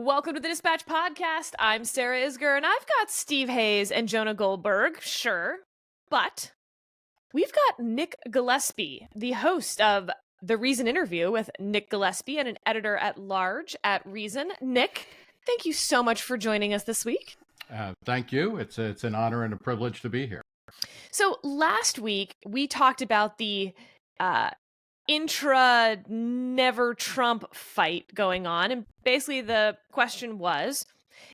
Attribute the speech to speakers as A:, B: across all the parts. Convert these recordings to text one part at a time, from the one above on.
A: Welcome to the Dispatch Podcast. I'm Sarah Isger, and I've got Steve Hayes and Jonah Goldberg, sure. But we've got Nick Gillespie, the host of The Reason Interview with Nick Gillespie and an editor-at-large at Reason. Nick, thank you so much for joining us this week.
B: Thank you. It's an honor and a privilege to be here.
A: So last week, we talked about the intra-never Trump fight going on. And basically the question was,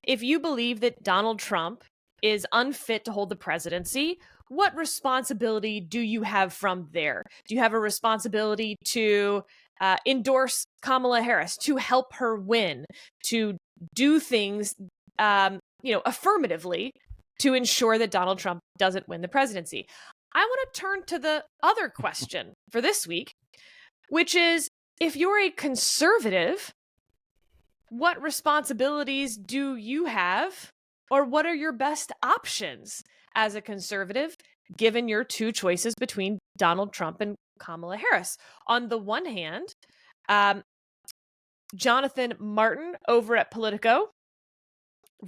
A: if you believe that Donald Trump is unfit to hold the presidency, what responsibility do you have from there? Do you have a responsibility to endorse Kamala Harris, to help her win, to do things, affirmatively to ensure that Donald Trump doesn't win the presidency? I want to turn to the other question for this week, which is, if you're a conservative, what responsibilities do you have, or what are your best options as a conservative, given your two choices between Donald Trump and Kamala Harris? On the one hand, Jonathan Martin over at Politico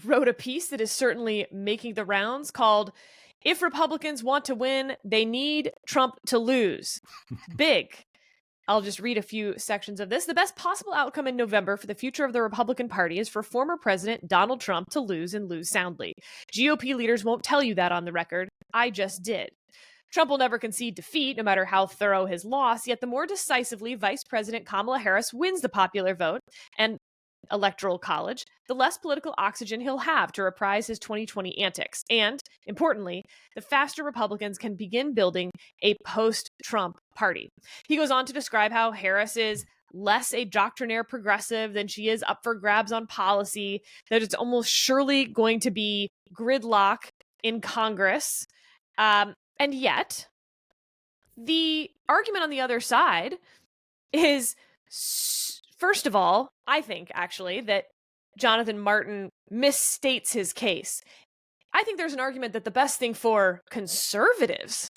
A: wrote a piece that is certainly making the rounds called, "If Republicans want to win, they need Trump to lose." Big. I'll just read a few sections of this. "The best possible outcome in November for the future of the Republican Party is for former President Donald Trump to lose and lose soundly. GOP leaders won't tell you that on the record. I just did. Trump will never concede defeat, no matter how thorough his loss, yet the more decisively Vice President Kamala Harris wins the popular vote and Electoral College, the less political oxygen he'll have to reprise his 2020 antics. And, importantly, the faster Republicans can begin building a post-Trump party." He goes on to describe how Harris is less a doctrinaire progressive than she is up for grabs on policy, that it's almost surely going to be gridlock in Congress. And yet, the argument on the other side is, first of all, I think, actually, that Jonathan Martin misstates his case. I think there's an argument that the best thing for conservatives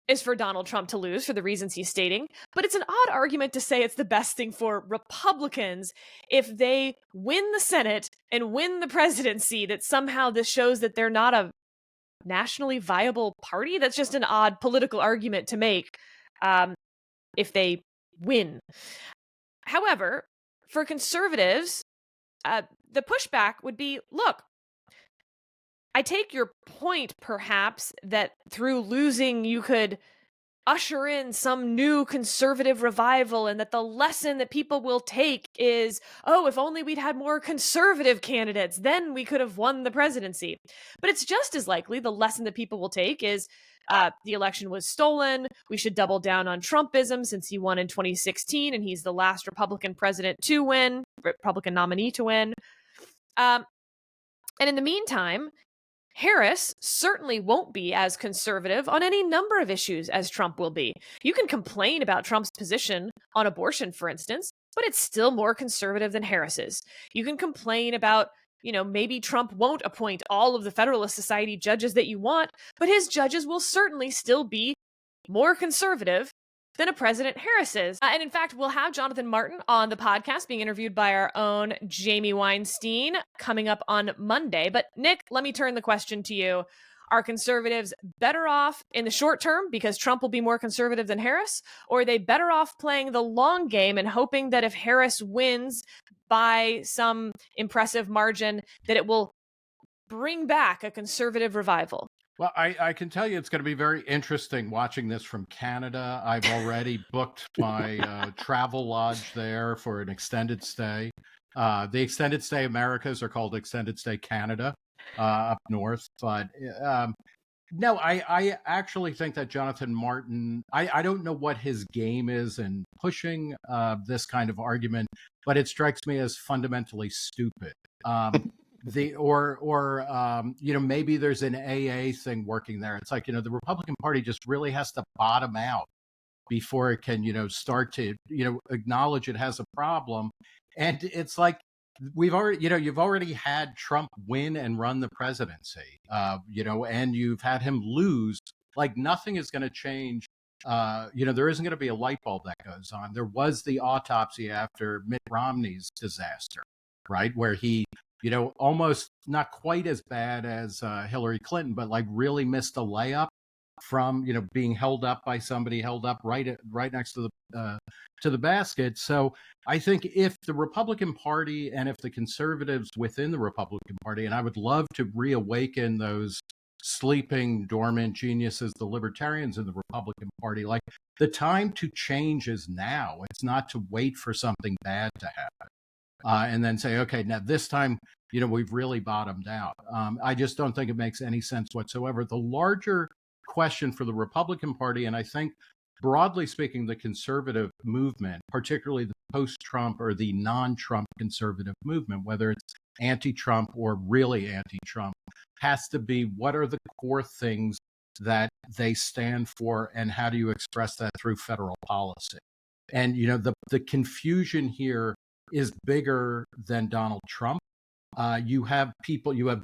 A: is for Donald Trump to lose for the reasons he's stating, but it's an odd argument to say it's the best thing for Republicans if they win the Senate and win the presidency, that somehow this shows that they're not a nationally viable party. That's just an odd political argument to make if they win. However, for conservatives, the pushback would be, look, I take your point, perhaps, that through losing you could usher in some new conservative revival, and that the lesson that people will take is, oh, if only we'd had more conservative candidates, then we could have won the presidency. But it's just as likely the lesson that people will take is, the election was stolen. We should double down on Trumpism since he won in 2016 and he's the last Republican president to win, Republican nominee to win. And in the meantime, Harris certainly won't be as conservative on any number of issues as Trump will be. You can complain about Trump's position on abortion, for instance, but it's still more conservative than Harris's. You can complain about, maybe Trump won't appoint all of the Federalist Society judges that you want, but his judges will certainly still be more conservative than a President Harris's. And in fact, we'll have Jonathan Martin on the podcast being interviewed by our own Jamie Weinstein coming up on Monday. But Nick, let me turn the question to you. Are conservatives better off in the short term because Trump will be more conservative than Harris? Or are they better off playing the long game and hoping that if Harris wins by some impressive margin, that it will bring back a conservative revival?
B: Well, I can tell you it's going to be very interesting watching this from Canada. I've already booked my travel lodge there for an extended stay. The extended stay Americas are called extended stay Canada up north. But no, I actually think that Jonathan Martin, I don't know what his game is in pushing this kind of argument, but it strikes me as fundamentally stupid. Maybe there's an AA thing working there. It's like, the Republican Party just really has to bottom out before it can, start to, acknowledge it has a problem. And it's like, you've already had Trump win and run the presidency, and you've had him lose. Like, nothing is going to change. There isn't going to be a light bulb that goes on. There was the autopsy after Mitt Romney's disaster. right? Where he, almost not quite as bad as Hillary Clinton, but like really missed a layup from, being held up by somebody, held up right next to the basket. So I think if the Republican Party and if the conservatives within the Republican Party, and I would love to reawaken those sleeping dormant geniuses, the libertarians in the Republican Party, like the time to change is now. It's not to wait for something bad to happen. And then say, okay, now this time, we've really bottomed out. I just don't think it makes any sense whatsoever. The larger question for the Republican Party, and I think broadly speaking, the conservative movement, particularly the post-Trump or the non-Trump conservative movement, whether it's anti-Trump or really anti-Trump, has to be what are the core things that they stand for, and how do you express that through federal policy? And the confusion here is bigger than Donald Trump. You have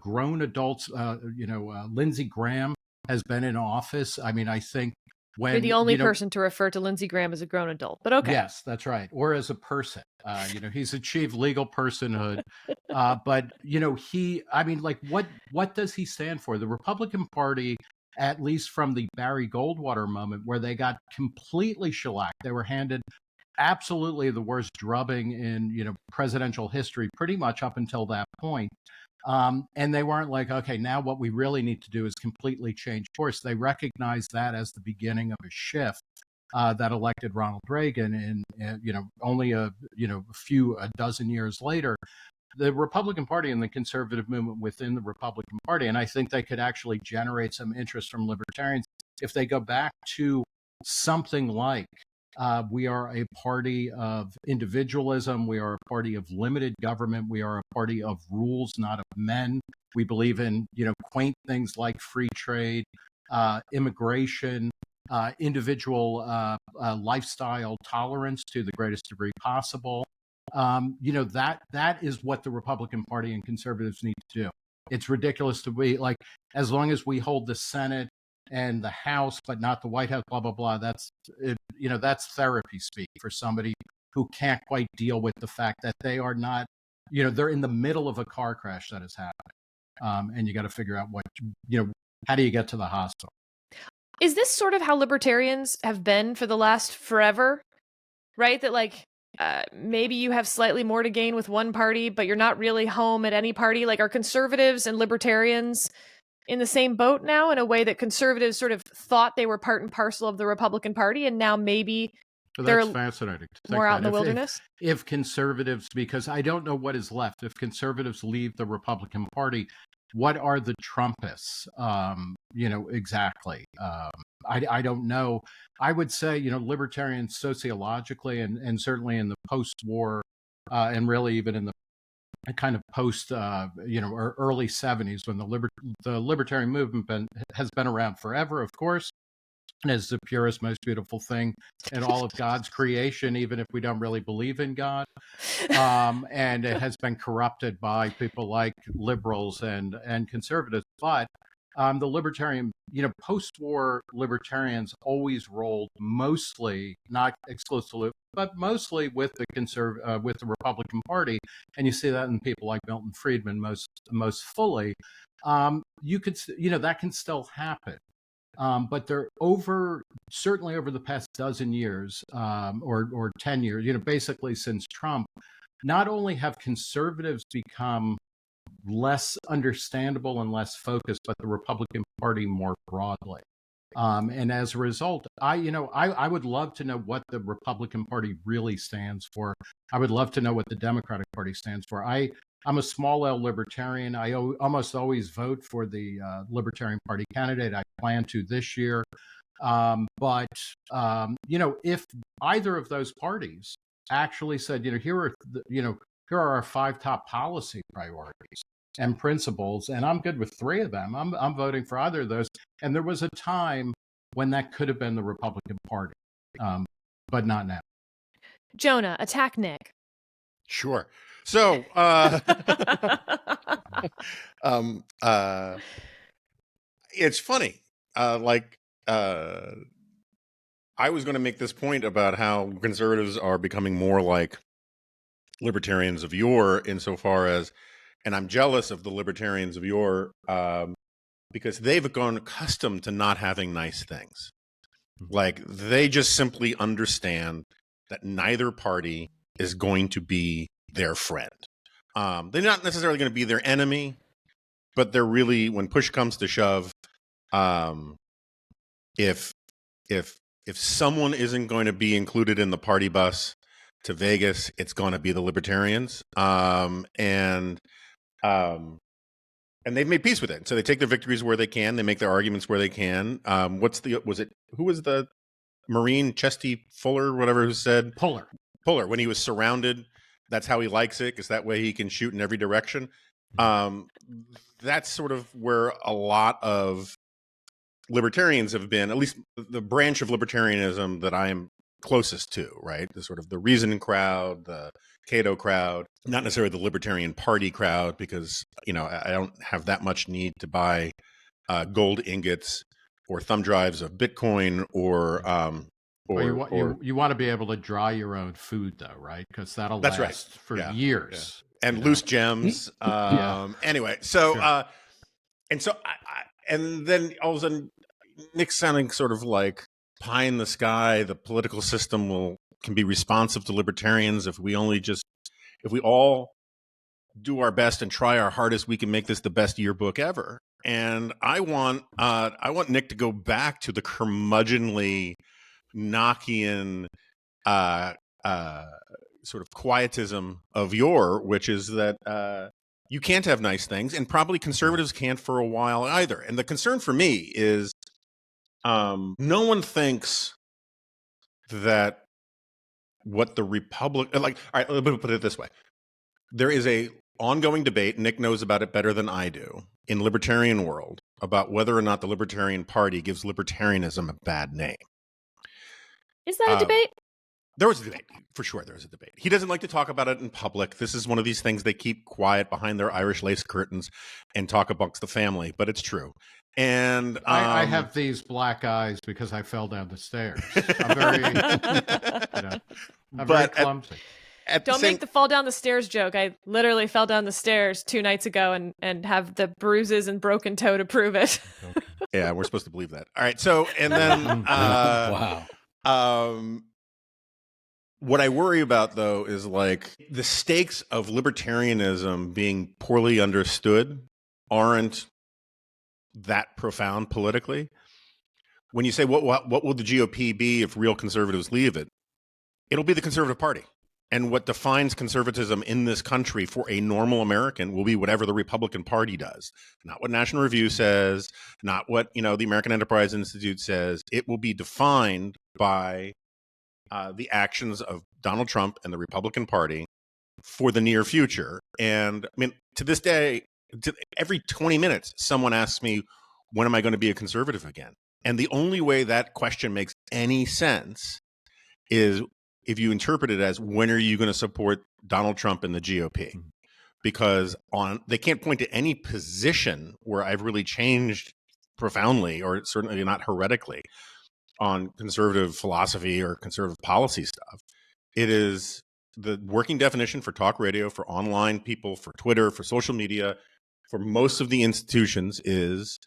B: grown adults. Lindsey Graham has been in office. I mean, I think when
A: you're the only person to refer to Lindsey Graham as a grown adult, but okay.
B: Yes, that's right. Or as a person. He's achieved legal personhood. But what does he stand for? The Republican Party, at least from the Barry Goldwater moment where they got completely shellacked, they were handed absolutely the worst drubbing in presidential history pretty much up until that point. And they weren't like, okay, now what we really need to do is completely change course. They recognized that as the beginning of a shift that elected Ronald Reagan. And only a dozen years later, the Republican Party and the conservative movement within the Republican Party, and I think they could actually generate some interest from libertarians if they go back to something like, we are a party of individualism. We are a party of limited government. We are a party of rules, not of men. We believe in, quaint things like free trade, immigration, individual lifestyle tolerance to the greatest degree possible. That is what the Republican Party and conservatives need to do. It's ridiculous to be like, as long as we hold the Senate and the House, but not the White House, blah, blah, blah. That's therapy speak for somebody who can't quite deal with the fact that they are not, they're in the middle of a car crash that is happening. And you got to figure out how do you get to the hospital?
A: Is this sort of how libertarians have been for the last forever? Right? That maybe you have slightly more to gain with one party, but you're not really home at any party. Like, are conservatives and libertarians in the same boat now, in a way that conservatives sort of thought they were part and parcel of the Republican Party, and now maybe
B: they're fascinating to think
A: more out in the wilderness?
B: If conservatives, because I don't know what is left, if conservatives leave the Republican Party, what are the Trumpists? Exactly. I don't know. I would say, libertarians sociologically and certainly in the post-war and really even in the kind of post, or early 70s, when the libertarian movement has been around forever, of course, and is the purest, most beautiful thing in all of God's creation, even if we don't really believe in God. And it has been corrupted by people like liberals and conservatives. But the libertarian, post-war libertarians always rolled mostly, not exclusively, but mostly with the with the Republican Party, and you see that in people like Milton Friedman most fully. You could, that can still happen, but they're certainly over the past dozen years, or 10 years, basically since Trump. Not only have conservatives become less understandable and less focused, but the Republican Party more broadly. And as a result, I would love to know what the Republican Party really stands for. I would love to know what the Democratic Party stands for. I'm a small L libertarian. I almost always vote for the Libertarian Party candidate. I plan to this year. But if either of those parties actually said, here are our 5 top policy priorities and principles, and I'm good with 3 of them, I'm voting for either of those. And there was a time when that could have been the Republican Party, but not now.
A: Jonah, attack Nick.
C: Sure. So, it's funny. I was going to make this point about how conservatives are becoming more like libertarians of yore insofar as, and I'm jealous of the libertarians of yore because they've grown accustomed to not having nice things. Like they just simply understand that neither party is going to be their friend. They're not necessarily going to be their enemy, but they're really, when push comes to shove, if someone isn't going to be included in the party bus to Vegas, it's going to be the libertarians. And they've made peace with it. So they take their victories where they can. They make their arguments where they can. Who was the Marine, Chesty Fuller, whatever, who said?
B: Puller,
C: when he was surrounded, that's how he likes it, because that way he can shoot in every direction. That's sort of where a lot of libertarians have been, at least the branch of libertarianism that I am closest to, right? The sort of the reasoning crowd, the Cato crowd, not necessarily the Libertarian Party crowd, because, I don't have that much need to buy gold ingots or thumb drives of Bitcoin
B: you want to be able to dry your own food, though, right? Because that'll last for years.
C: Yeah. And loose gems. Anyway, so
B: Sure.
C: and then all of a sudden, Nick's sounding sort of like pie in the sky. The political system can be responsive to libertarians if we all do our best and try our hardest, we can make this the best yearbook ever. And I want Nick to go back to the curmudgeonly Knockian sort of quietism of yore, which is that you can't have nice things, and probably conservatives can't for a while either. And the concern for me is no one thinks that what the Republic, all right, let me put it this way. There is a ongoing debate, Nick knows about it better than I do, in libertarian world about whether or not the Libertarian Party gives libertarianism a bad name.
A: Is that a debate?
C: There was a debate. For sure, there was a debate. He doesn't like to talk about it in public. This is one of these things they keep quiet behind their Irish lace curtains and talk amongst the family, but it's true. And
B: I have these black eyes because I fell down the stairs. I'm very clumsy.
A: Don't make the fall down the stairs joke. I literally fell down the stairs 2 nights ago and have the bruises and broken toe to prove it.
C: Yeah, we're supposed to believe that. All right. So, and then,
D: wow.
C: What I worry about, though, is like the stakes of libertarianism being poorly understood aren't that profound politically. When you say, what will the GOP be if real conservatives leave it? It'll be the conservative party. And what defines conservatism in this country for a normal American will be whatever the Republican Party does. Not what National Review says, not what, the American Enterprise Institute says. It will be defined by the actions of Donald Trump and the Republican Party for the near future. And I mean, to this day, every 20 minutes, someone asks me, when am I going to be a conservative again? And the only way that question makes any sense is if you interpret it as, when are you going to support Donald Trump and the GOP? Because they can't point to any position where I've really changed profoundly, or certainly not heretically, on conservative philosophy or conservative policy stuff. It is the working definition for talk radio, for online people, for Twitter, for social media, for most of the institutions is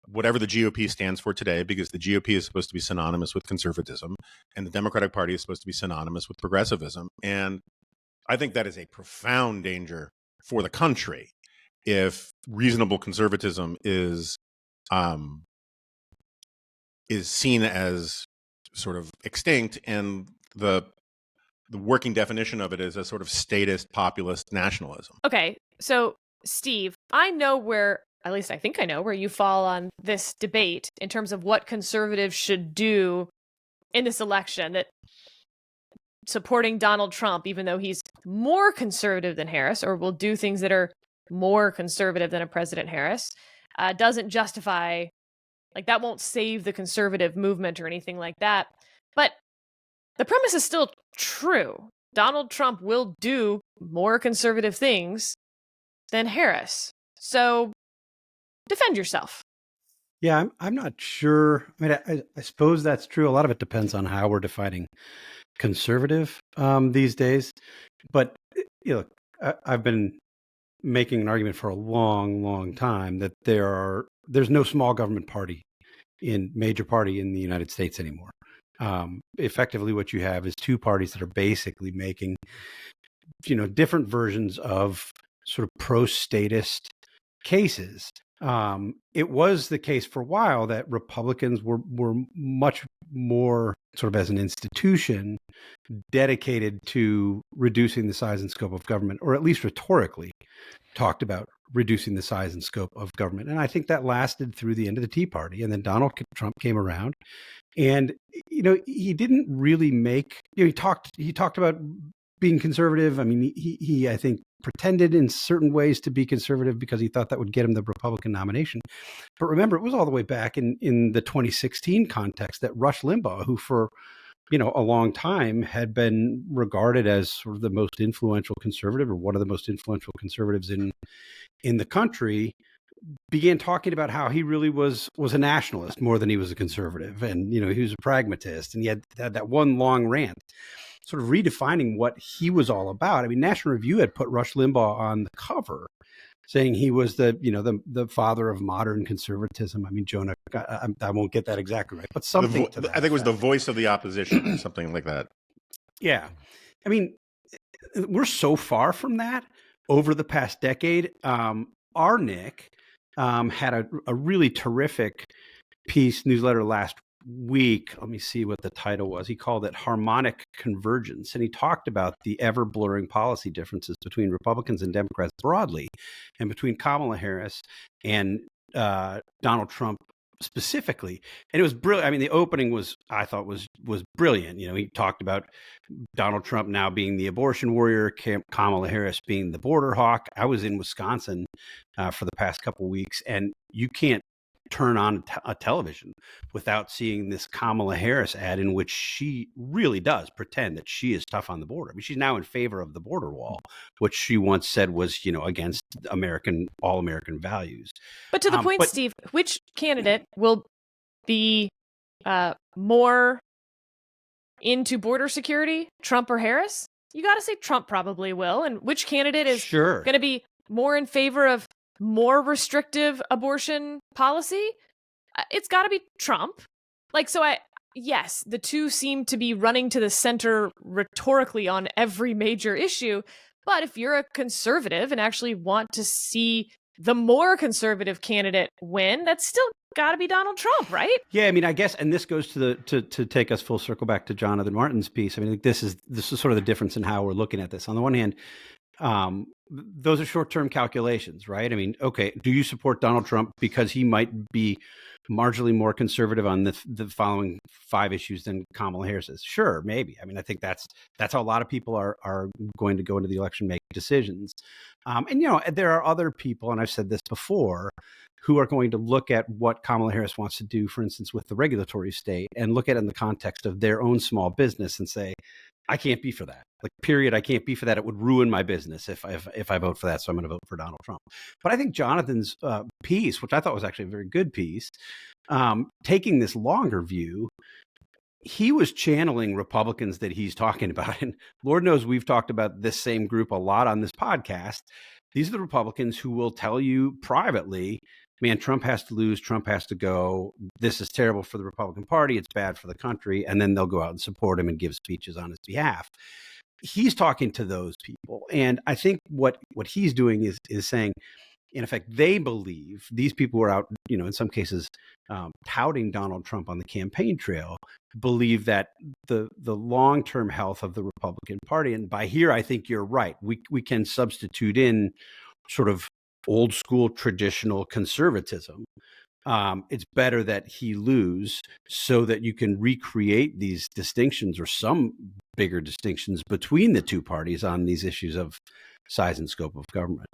C: whatever the GOP stands for today, because the GOP is supposed to be synonymous with conservatism and the Democratic Party is supposed to be synonymous with progressivism. And I think that is a profound danger for the country if reasonable conservatism is seen as sort of extinct, and the working definition of it is a sort of statist populist nationalism.
A: Okay, so Steve, I know where, at least I think I know where you fall on this debate in terms of what conservatives should do in this election, that supporting Donald Trump, even though he's more conservative than Harris, or will do things that are more conservative than a President Harris, doesn't justify, like, that won't save the conservative movement or anything like that. But the premise is still true. Donald Trump will do more conservative things than Harris. So defend yourself.
D: Yeah, I'm not sure. I mean, I suppose that's true. A lot of it depends on how we're defining conservative these days. But I've been making an argument for a long, long time that there's no small government major party in the United States anymore. Effectively, what you have is two parties that are basically making, different versions of sort of pro-statist cases. It was the case for a while that Republicans were much more sort of as an institution dedicated to reducing the size and scope of government, or at least rhetorically talked about reducing the size and scope of government. And I think that lasted through the end of the Tea Party. And then Donald Trump came around, and, he didn't really he talked about being conservative. I mean, he I think pretended in certain ways to be conservative because he thought that would get him the Republican nomination. But remember, it was all the way back in the 2016 context that Rush Limbaugh, who for a long time had been regarded as sort of the most influential conservative, or one of the most influential conservatives in the country, began talking about how he really was a nationalist more than he was a conservative. And, he was a pragmatist, and he had that one long rant sort of redefining what he was all about. I mean, National Review had put Rush Limbaugh on the cover, saying he was the father of modern conservatism. I mean, Jonah, I won't get that exactly right, but something to that
C: I think it was the voice of the opposition, or something like that.
D: Yeah. I mean, we're so far from that over the past decade. Our Nick had a really terrific newsletter last week. Let me see what the title was. He called it Harmonic Convergence. And he talked about the ever blurring policy differences between Republicans and Democrats broadly, and between Kamala Harris and Donald Trump specifically. And it was brilliant. I mean, the opening I thought was brilliant. He talked about Donald Trump now being the abortion warrior, Kamala Harris being the border hawk. I was in Wisconsin for the past couple of weeks, and you can't turn on a television without seeing this Kamala Harris ad in which she really does pretend that she is tough on the border. I mean, she's now in favor of the border wall, which she once said was, against all American values.
A: But to the point, Steve, which candidate will be more into border security, Trump or Harris? You got to say Trump probably will. And which candidate is going to be more in favor of more restrictive abortion policy? It's got to be Trump. Yes, the two seem to be running to the center rhetorically on every major issue. But if you're a conservative and actually want to see the more conservative candidate win, that's still got to be Donald Trump, right? Yeah,
D: I mean, I guess, and this goes to take us full circle back to Jonathan Martin's piece. I mean, this is sort of the difference in how we're looking at this. On the one hand, those are short-term calculations, right? I mean, okay, do you support Donald Trump because he might be marginally more conservative on the following 5 issues than Kamala Harris is? Sure, maybe. I mean, I think that's how a lot of people are going to go into the election, make decisions. And there are other people, and I've said this before, who are going to look at what Kamala Harris wants to do, for instance, with the regulatory state, and look at it in the context of their own small business and say, I can't be for that. Period. I can't be for that. It would ruin my business if I vote for that. So I'm going to vote for Donald Trump. But I think Jonathan's piece, which I thought was actually a very good piece, taking this longer view, he was channeling Republicans that he's talking about. And Lord knows we've talked about this same group a lot on this podcast. These are the Republicans who will tell you privately, man, Trump has to lose, Trump has to go. This is terrible for the Republican Party. It's bad for the country. And then they'll go out and support him and give speeches on his behalf. He's talking to those people. And I think what he's doing is saying, in effect, they believe, these people who are out, in some cases, touting Donald Trump on the campaign trail, believe that the long-term health of the Republican Party, and by here, I think you're right, we can substitute in sort of old school traditional conservatism. It's better that he lose so that you can recreate these distinctions, or some bigger distinctions, between the two parties on these issues of size and scope of government.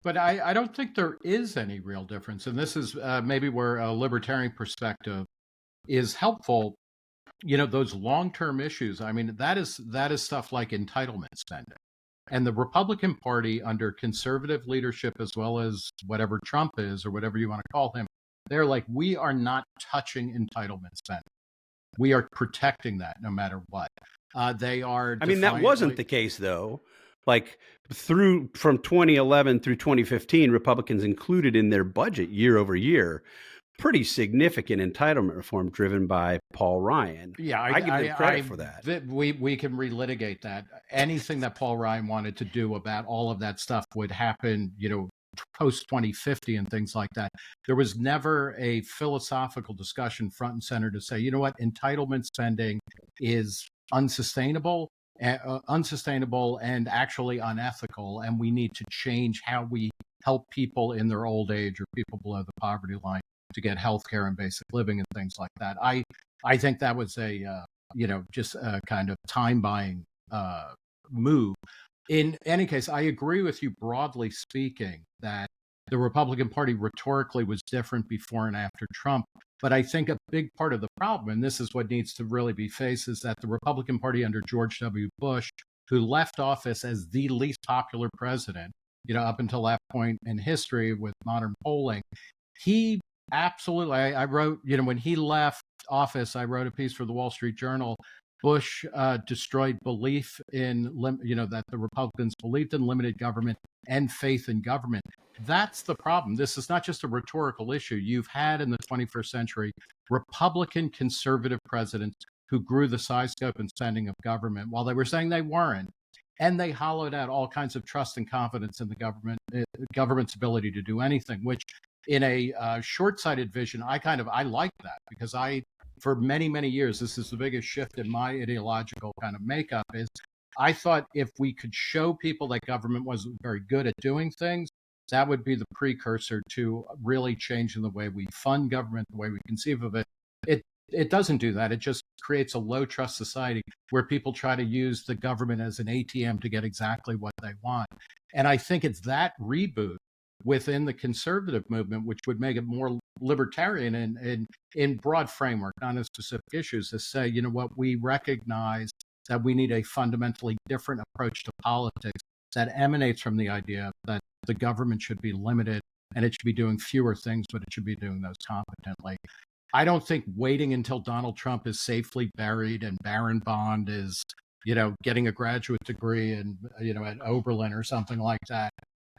B: But I don't think there is any real difference. And this is maybe where a libertarian perspective is helpful. Those long-term issues, I mean, that is stuff like entitlement spending. And the Republican Party, under conservative leadership, as well as whatever Trump is, or whatever you want to call him, they're like, we are not touching entitlement spending. We are protecting that no matter what. They are.
D: I mean, that wasn't the case, though. Like from 2011 through 2015, Republicans included in their budget year over year pretty significant entitlement reform driven by Paul Ryan.
B: Yeah,
D: I give them credit for that.
B: We can relitigate that. Anything that Paul Ryan wanted to do about all of that stuff would happen, post 2050 and things like that. There was never a philosophical discussion front and center to say, you know what, entitlement spending is unsustainable and actually unethical, and we need to change how we help people in their old age or people below the poverty line to get health care and basic living and things like that. I think that was just a kind of time buying move. In any case, I agree with you broadly speaking that the Republican Party rhetorically was different before and after Trump. But I think a big part of the problem, and this is what needs to really be faced, is that the Republican Party under George W. Bush, who left office as the least popular president, up until that point in history with modern polling, he absolutely, I wrote, when he left office, I wrote a piece for the Wall Street Journal. Bush destroyed belief in, that the Republicans believed in limited government and faith in government. That's the problem. This is not just a rhetorical issue. You've had in the 21st century Republican conservative presidents who grew the size, scope, and spending of government while they were saying they weren't. And they hollowed out all kinds of trust and confidence in the government's ability to do anything, which in a short-sighted vision, I like that, because for many, many years, this is the biggest shift in my ideological kind of makeup, is I thought if we could show people that government wasn't very good at doing things, that would be the precursor to really changing the way we fund government, the way we conceive of it. It doesn't do that. It just creates a low trust society where people try to use the government as an ATM to get exactly what they want. And I think it's that reboot within the conservative movement, which would make it more libertarian and in broad framework, not in specific issues, to say, you know what, we recognize that we need a fundamentally different approach to politics that emanates from the idea that the government should be limited and it should be doing fewer things, but it should be doing those competently. I don't think waiting until Donald Trump is safely buried and Baron Bond is, getting a graduate degree and, at Oberlin or something like that.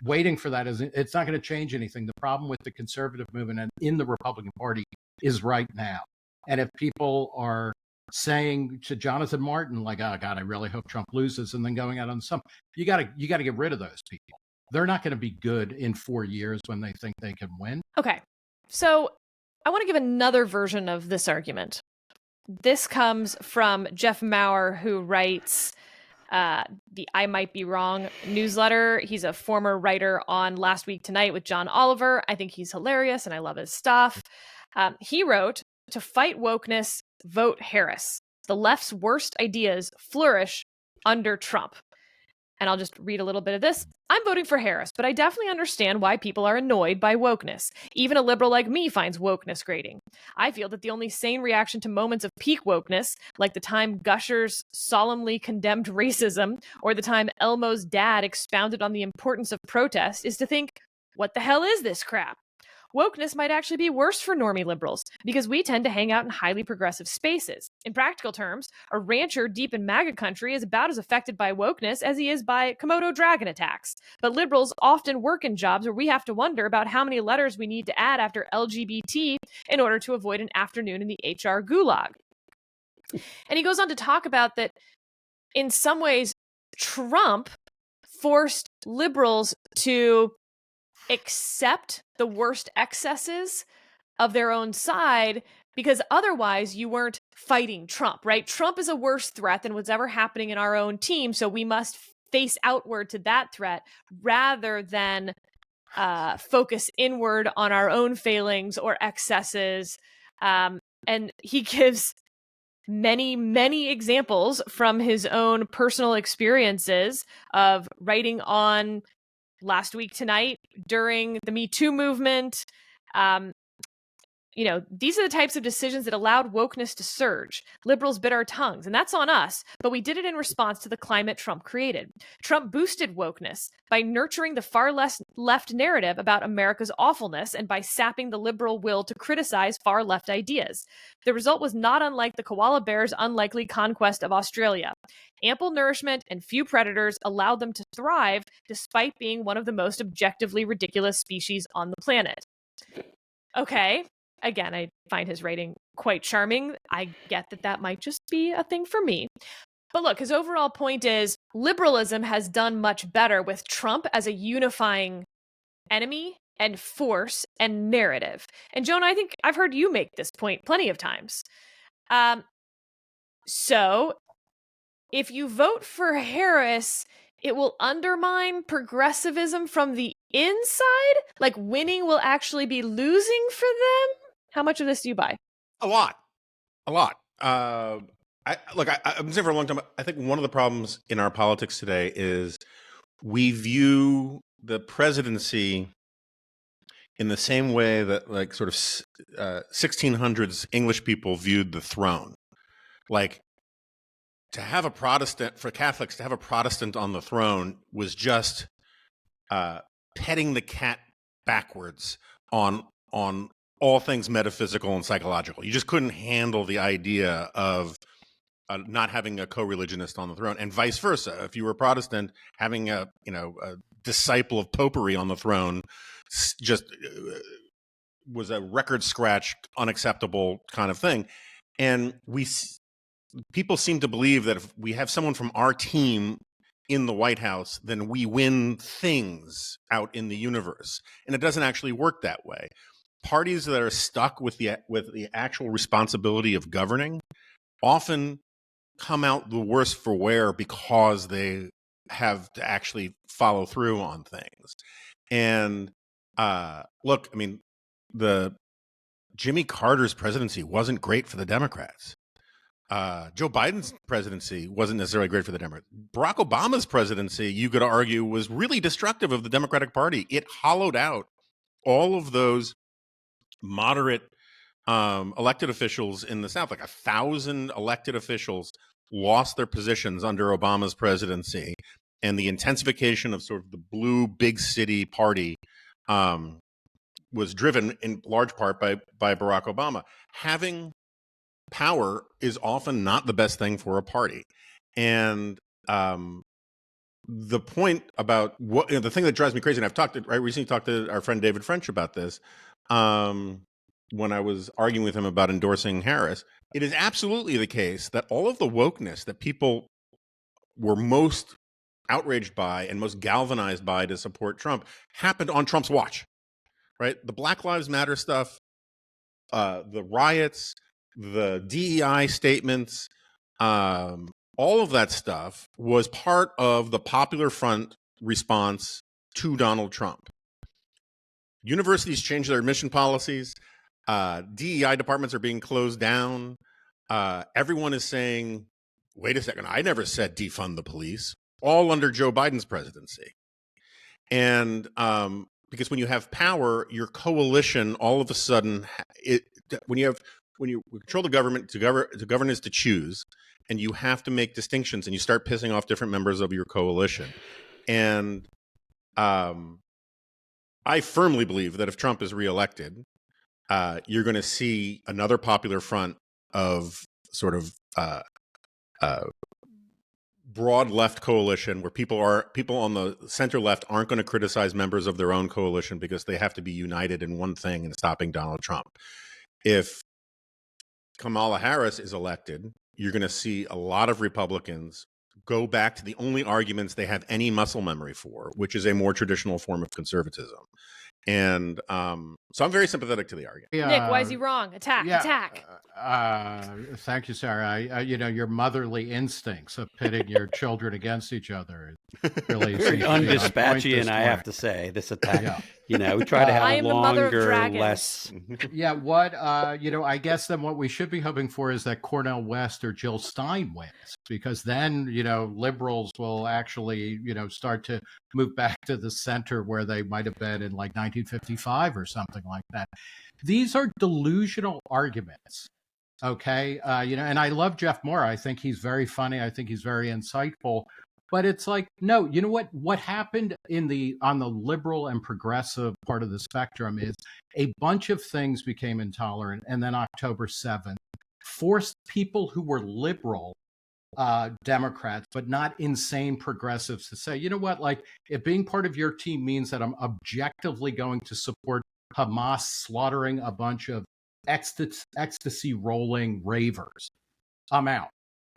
B: Waiting for that it's not going to change anything. The problem with the conservative movement and in the Republican Party is right now. And if people are saying to Jonathan Martin, like, oh God, I really hope Trump loses, and then going out on you got to get rid of those people. They're not going to be good in 4 years when they think they can win.
A: Okay. So I want to give another version of this argument. This comes from Jeff Maurer, who writes the I Might Be Wrong newsletter. He's a former writer on Last Week Tonight with John Oliver. I think he's hilarious and I love his stuff. He wrote, "To fight wokeness, vote Harris. The left's worst ideas flourish under Trump." And I'll just read a little bit of this. "I'm voting for Harris, but I definitely understand why people are annoyed by wokeness. Even a liberal like me finds wokeness grating. I feel that the only sane reaction to moments of peak wokeness, like the time Gushers solemnly condemned racism, or the time Elmo's dad expounded on the importance of protest, is to think, what the hell is this crap? Wokeness might actually be worse for normie liberals because we tend to hang out in highly progressive spaces. In practical terms, a rancher deep in MAGA country is about as affected by wokeness as he is by Komodo dragon attacks. But liberals often work in jobs where we have to wonder about how many letters we need to add after LGBT in order to avoid an afternoon in the HR gulag." And he goes on to talk about that in some ways, Trump forced liberals to accept the worst excesses of their own side, because otherwise you weren't fighting Trump, right? Trump is a worse threat than what's ever happening in our own team, so we must face outward to that threat rather than focus inward on our own failings or excesses. And he gives many, many examples from his own personal experiences of writing on Last Week Tonight during the Me Too movement, these are the types of decisions that allowed wokeness to surge. Liberals bit our tongues, and that's on us, but we did it in response to the climate Trump created. Trump boosted wokeness by nurturing the far left narrative about America's awfulness and by sapping the liberal will to criticize far left ideas. The result was not unlike the koala bear's unlikely conquest of Australia. Ample nourishment and few predators allowed them to thrive despite being one of the most objectively ridiculous species on the planet. Okay. Again, I find his writing quite charming. I get that might just be a thing for me. But look, his overall point is liberalism has done much better with Trump as a unifying enemy and force and narrative. And Jonah, I think I've heard you make this point plenty of times. So if you vote for Harris, it will undermine progressivism from the inside? Like winning will actually be losing for them? How much of this do you buy?
C: A lot. I've been saying for a long time, I think one of the problems in our politics today is we view the presidency in the same way that like sort of 1600s English people viewed the throne. Like to have a Protestant, for Catholics to have a Protestant on the throne was just petting the cat backwards on all things metaphysical and psychological. You just couldn't handle the idea of not having a co-religionist on the throne, and vice versa. If you were a Protestant, having a disciple of popery on the throne just was a record scratch, unacceptable kind of thing. And people seem to believe that if we have someone from our team in the White House, then we win things out in the universe, and it doesn't actually work that way. Parties that are stuck with the actual responsibility of governing often come out the worse for wear because they have to actually follow through on things. And look, I mean, the Jimmy Carter's presidency wasn't great for the Democrats. Joe Biden's presidency wasn't necessarily great for the Democrats. Barack Obama's presidency, you could argue, was really destructive of the Democratic Party. It hollowed out all of those moderate elected officials in the South. Like 1,000 elected officials lost their positions under Obama's presidency, and the intensification of sort of the blue big city party was driven in large part by Barack Obama. Having power is often not the best thing for a party. And the point about the thing that drives me crazy, and I recently talked to our friend David French about this, when I was arguing with him about endorsing Harris. It is absolutely the case that all of the wokeness that people were most outraged by and most galvanized by to support Trump happened on Trump's watch, right? The Black Lives Matter stuff, the riots, the DEI statements, all of that stuff was part of the Popular Front response to Donald Trump. Universities changed their admission policies. DEI departments are being closed down. Everyone is saying, wait a second, I never said defund the police, all under Joe Biden's presidency. And because when you have power, your coalition, all of a sudden, when you control the government, to govern is to choose, and you have to make distinctions, and you start pissing off different members of your coalition. And I firmly believe that if Trump is reelected, you're going to see another Popular Front of sort of broad left coalition where people on the center left aren't going to criticize members of their own coalition because they have to be united in one thing in stopping Donald Trump. If Kamala Harris is elected, you're going to see a lot of Republicans go back to the only arguments they have any muscle memory for, which is a more traditional form of conservatism. And so I'm very sympathetic to the argument.
A: Nick, why is he wrong? Attack.
B: Thank you, Sarah. Your motherly instincts of pitting your children against each other really
D: very undispatchian, I have to say. This attack. You know, we try to
A: I
D: have
A: am the mother of
D: longer,
A: dragons.
D: less.
B: Yeah, what I guess then what we should be hoping for is that Cornel West or Jill Stein wins, because then, liberals will actually, start to move back to the center where they might have been in like 1955 or something like that. These are delusional arguments. Okay. And I love Jeff Moore. I think he's very funny. I think he's very insightful. But it's like, no, you know what happened on the liberal and progressive part of the spectrum is a bunch of things became intolerant. And then October 7th forced people who were liberal Democrats, but not insane progressives, to say, you know what, like, if being part of your team means that I'm objectively going to support Hamas slaughtering a bunch of ecstasy rolling ravers, I'm out.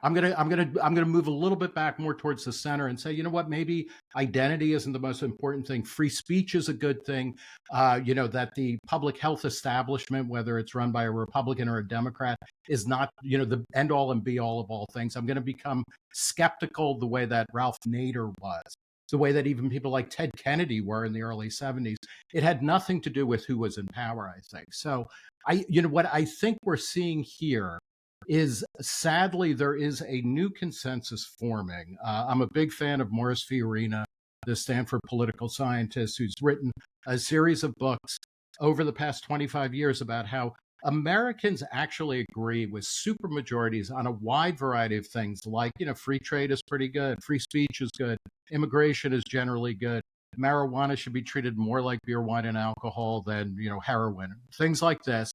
B: I'm gonna move a little bit back more towards the center and say, you know what, maybe identity isn't the most important thing. Free speech is a good thing. That the public health establishment, whether it's run by a Republican or a Democrat, is not, the end all and be all of all things. I'm going to become skeptical the way that Ralph Nader was, the way that even people like Ted Kennedy were in the early 70s. It had nothing to do with who was in power, I think. So what I think we're seeing here is, sadly, there is a new consensus forming. I'm a big fan of Morris Fiorina, the Stanford political scientist, who's written a series of books over the past 25 years about how Americans actually agree with supermajorities on a wide variety of things, like, free trade is pretty good, free speech is good, immigration is generally good, marijuana should be treated more like beer, wine, and alcohol than, heroin, things like this.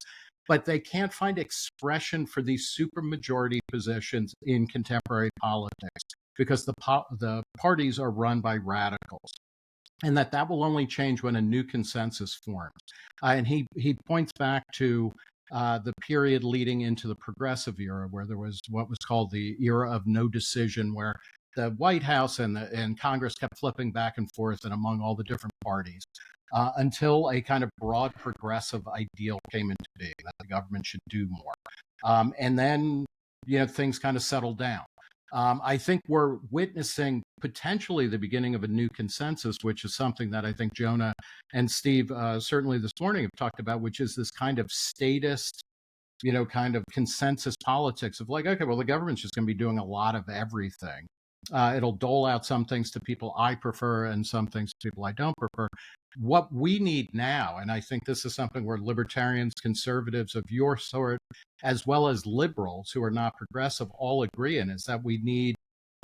B: But they can't find expression for these supermajority positions in contemporary politics because the parties are run by radicals, and that will only change when a new consensus forms. And he points back to the period leading into the progressive era, where there was what was called the era of no decision, where the White House and Congress kept flipping back and forth and among all the different parties. Until a kind of broad progressive ideal came into being, that the government should do more. And then, things kind of settled down. I think we're witnessing potentially the beginning of a new consensus, which is something that I think Jonah and Steve certainly this morning have talked about, which is this kind of statist, kind of consensus politics of like, okay, well, the government's just going to be doing a lot of everything. It'll dole out some things to people I prefer and some things to people I don't prefer. What we need now, and I think this is something where libertarians, conservatives of your sort, as well as liberals who are not progressive, all agree in, is that we need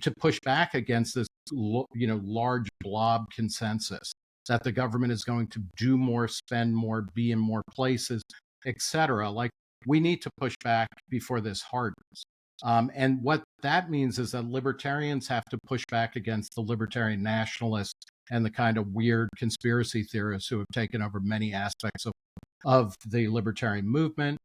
B: to push back against this, large blob consensus that the government is going to do more, spend more, be in more places, etc. Like, we need to push back before this hardens. And what that means is that libertarians have to push back against the libertarian nationalists and the kind of weird conspiracy theorists who have taken over many aspects of the libertarian movement.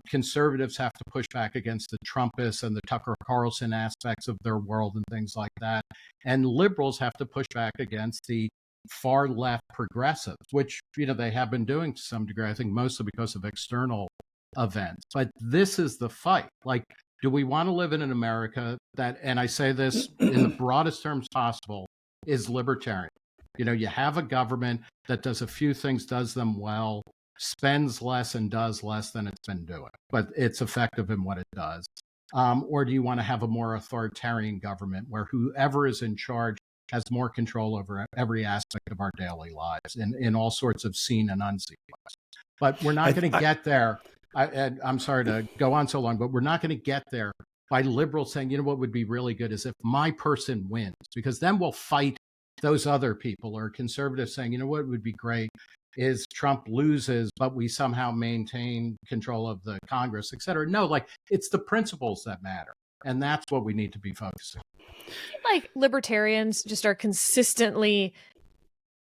B: Conservatives have to push back against the Trumpists and the Tucker Carlson aspects of their world and things like that. And liberals have to push back against the far left progressives, which, they have been doing to some degree, I think mostly because of external events. But this is the fight. Like, do we want to live in an America that, and I say this in the broadest terms possible, is libertarian? You have a government that does a few things, does them well, spends less and does less than it's been doing, but it's effective in what it does. Or do you want to have a more authoritarian government where whoever is in charge has more control over every aspect of our daily lives in all sorts of seen and unseen ways? But we're not going to get there. I'm sorry to go on so long, but we're not going to get there by liberals saying, what would be really good is if my person wins, because then we'll fight those other people, or conservatives saying, what would be great is Trump loses, but we somehow maintain control of the Congress, et cetera. No, like, it's the principles that matter. And that's what we need to be focusing on.
A: Like, libertarians just are consistently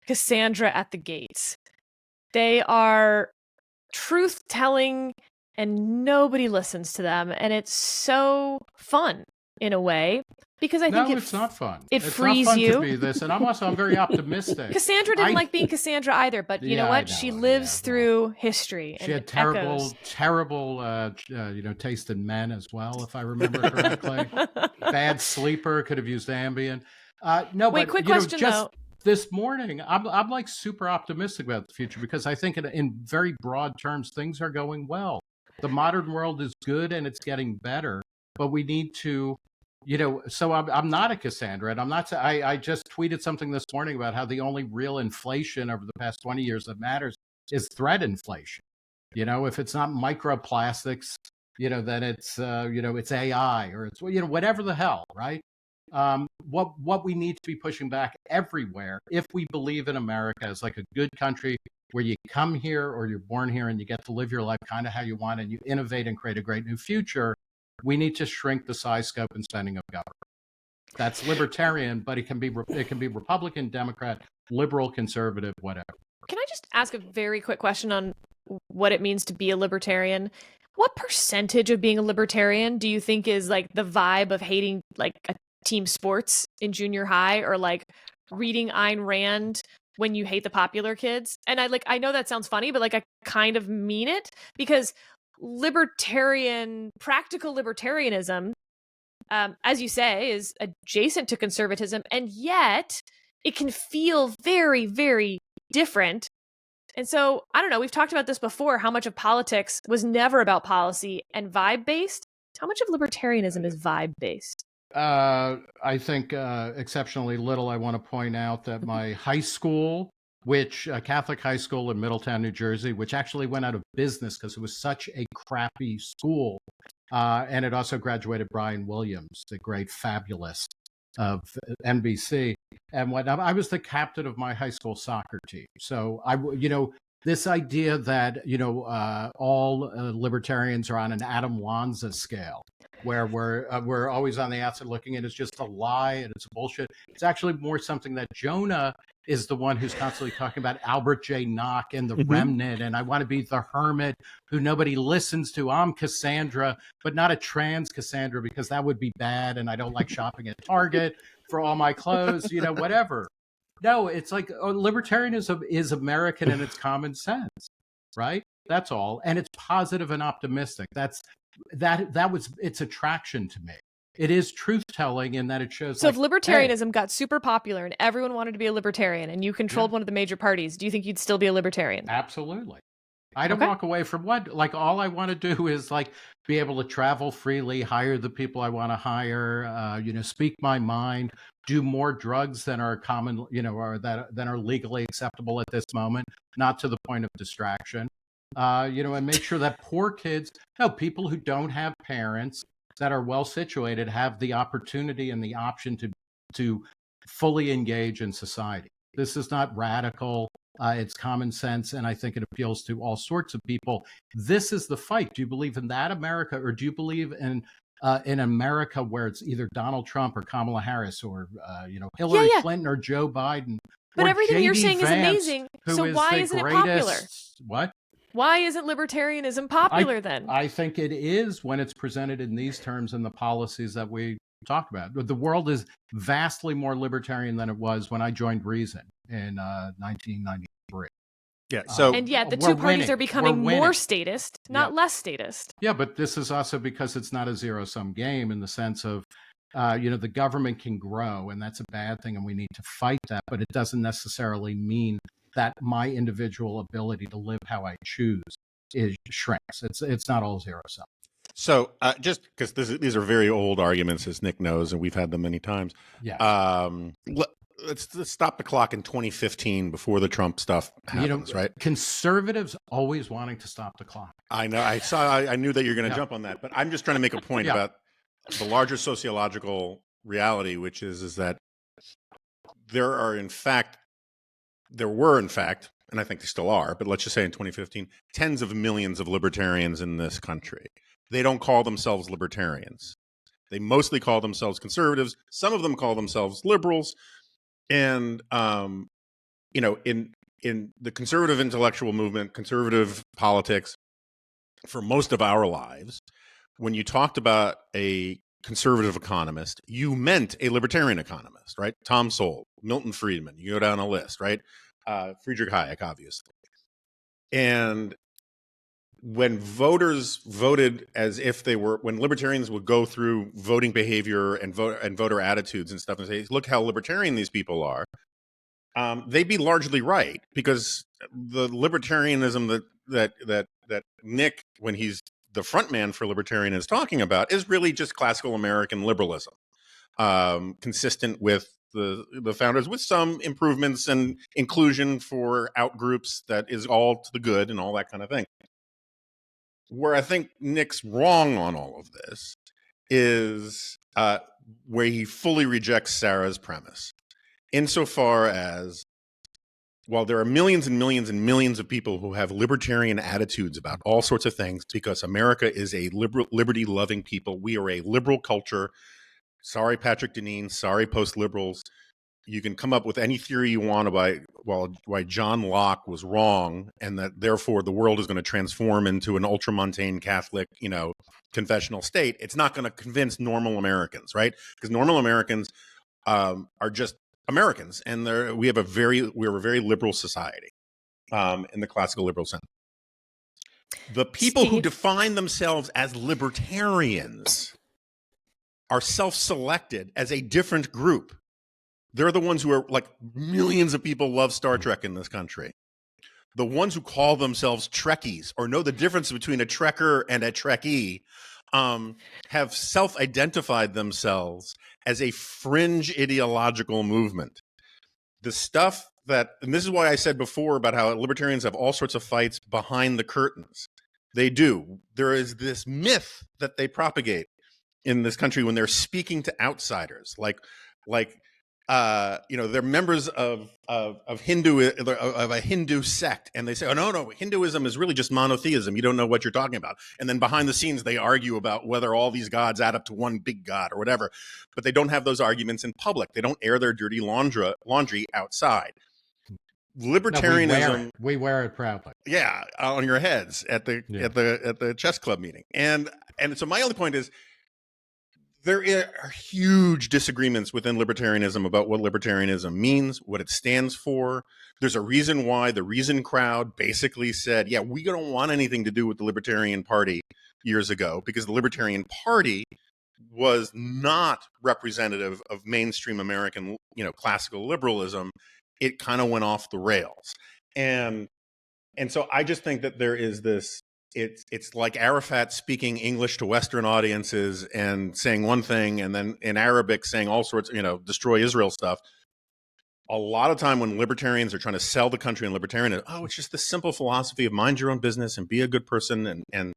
A: Cassandra at the gates. They are truth-telling and nobody listens to them, and it's so fun in a way, because I think
B: it's not fun.
A: It frees you.
B: It's not fun to be this, and I'm very optimistic.
A: Cassandra didn't like being Cassandra either, but you know what? She lives through history.
B: She had terrible taste in men as well, if I remember correctly. Bad sleeper, could have used Ambien.
A: Wait, quick question though.
B: this morning, I'm like super optimistic about the future because I think in very broad terms, things are going well. The modern world is good and it's getting better, but we need to, so I'm not a Cassandra, and I'm not, I just tweeted something this morning about how the only real inflation over the past 20 years that matters is threat inflation. If it's not microplastics, then it's, it's AI or it's, whatever the hell, right? What we need to be pushing back everywhere, if we believe in America as like a good country where you come here or you're born here and you get to live your life kind of how you want and you innovate and create a great new future, we need to shrink the size, scope, and spending of government. That's libertarian, but it can be Republican, Democrat, liberal, conservative, whatever.
A: Can I just ask a very quick question on what it means to be a libertarian? What percentage of being a libertarian do you think is like the vibe of hating like a team sports in junior high, or like reading Ayn Rand when you hate the popular kids? And I know that sounds funny, but like I kind of mean it, because practical libertarianism, as you say, is adjacent to conservatism, and yet it can feel very, very different. And so, I don't know, we've talked about this before, how much of politics was never about policy and vibe-based. How much of libertarianism is vibe-based?
B: I think exceptionally little. I want to point out that my high school, which Catholic high school in Middletown, New Jersey, which actually went out of business because it was such a crappy school, and it also graduated Brian Williams, the great fabulous of NBC and whatnot. I was the captain of my high school soccer team. So this idea that, all libertarians are on an Adam Lanza scale, where we're always on the outside looking in, is just a lie and it's bullshit. It's actually more something that Jonah is the one who's constantly talking about Albert J. Nock and the remnant, and I want to be the hermit who nobody listens to. I'm Cassandra, but not a trans Cassandra, because that would be bad, and I don't like shopping at Target for all my clothes, whatever. No, it's like libertarianism is American and it's common sense, right? That's all. And it's positive and optimistic. It's attraction to me. It is truth-telling in that it shows.
A: So if libertarianism got super popular and everyone wanted to be a libertarian and you controlled one of the major parties, do you think you'd still be a libertarian?
B: Absolutely. I don't walk away from all I want to do is be able to travel freely, hire the people I want to hire, speak my mind, do more drugs than are common, or than are legally acceptable at this moment, not to the point of distraction, and make sure that poor kids, people who don't have parents that are well situated have the opportunity and the option to fully engage in society. This is not radical. It's common sense, and I think it appeals to all sorts of people. This is the fight. Do you believe in that America, or do you believe in America where it's either Donald Trump or Kamala Harris or Hillary Clinton or Joe Biden?
A: But everything
B: J.D.
A: you're saying
B: Vance,
A: is amazing. So why isn't it popular?
B: What?
A: Why isn't libertarianism popular then?
B: I think it is when it's presented in these terms and the policies that we talk about. The world is vastly more libertarian than it was when I joined Reason in 1993.
C: Yeah. So
A: and yet the two parties are becoming more statist, not less statist.
B: Yeah, but this is also because it's not a zero-sum game in the sense of, the government can grow, and that's a bad thing, and we need to fight that. But it doesn't necessarily mean that my individual ability to live how I choose shrinks. It's not all zero-sum.
C: So just because these are very old arguments, as Nick knows, and we've had them many times.
B: Yeah.
C: Let's stop the clock in 2015 before the Trump stuff happens, right?
B: Conservatives always wanting to stop the clock.
C: I know. I knew that you're going to jump on that, but I'm just trying to make a point about the larger sociological reality, which is that there were in fact, and I think they still are, but let's just say in 2015, tens of millions of libertarians in this country. They don't call themselves libertarians. They mostly call themselves conservatives. Some of them call themselves liberals. And, in the conservative intellectual movement, conservative politics, for most of our lives, when you talked about a conservative economist, you meant a libertarian economist, right? Tom Sowell, Milton Friedman, you go down a list, right? Friedrich Hayek, obviously. And when voters voted as if they were, when libertarians would go through voting behavior and voter attitudes and stuff and say, look how libertarian these people are, they'd be largely right, because the libertarianism that Nick, when he's the front man for libertarian, is talking about is really just classical American liberalism, consistent with the founders, with some improvements and inclusion for outgroups that is all to the good and all that kind of thing. Where I think Nick's wrong on all of this is where he fully rejects Sarah's premise, insofar as, while there are millions and millions and millions of people who have libertarian attitudes about all sorts of things, because America is a liberty-loving people, we are a liberal culture. Sorry, Patrick Deneen. Sorry, post-liberals. You can come up with any theory you want about why John Locke was wrong, and that therefore the world is going to transform into an ultramontane Catholic, confessional state. It's not going to convince normal Americans, right? Because normal Americans are just Americans, and we're a very liberal society, in the classical liberal sense. The people who define themselves as libertarians are self-selected as a different group. They're the ones who are, like, millions of people love Star Trek in this country. The ones who call themselves Trekkies, or know the difference between a Trekker and a Trekkie, have self-identified themselves as a fringe ideological movement. The stuff that, and this is why I said before about how libertarians have all sorts of fights behind the curtains. They do. There is this myth that they propagate in this country when they're speaking to outsiders, like they're members of a Hindu sect, and they say, oh, no, Hinduism is really just monotheism. You don't know what you're talking about. And then behind the scenes, they argue about whether all these gods add up to one big god or whatever. But they don't have those arguments in public. They don't air their dirty laundry outside. Libertarianism,
B: no, we wear it proudly.
C: Yeah, on your heads at the chess club meeting. And so my only point is, there are huge disagreements within libertarianism about what libertarianism means, what it stands for. There's a reason why the Reason crowd basically said, yeah, we don't want anything to do with the Libertarian Party years ago, because the Libertarian Party was not representative of mainstream American, classical liberalism. It kind of went off the rails. And so I just think that there is this, it's like Arafat speaking English to Western audiences and saying one thing, and then in Arabic saying all sorts, destroy Israel stuff. A lot of time when libertarians are trying to sell the country in libertarianism, it's just the simple philosophy of mind your own business and be a good person and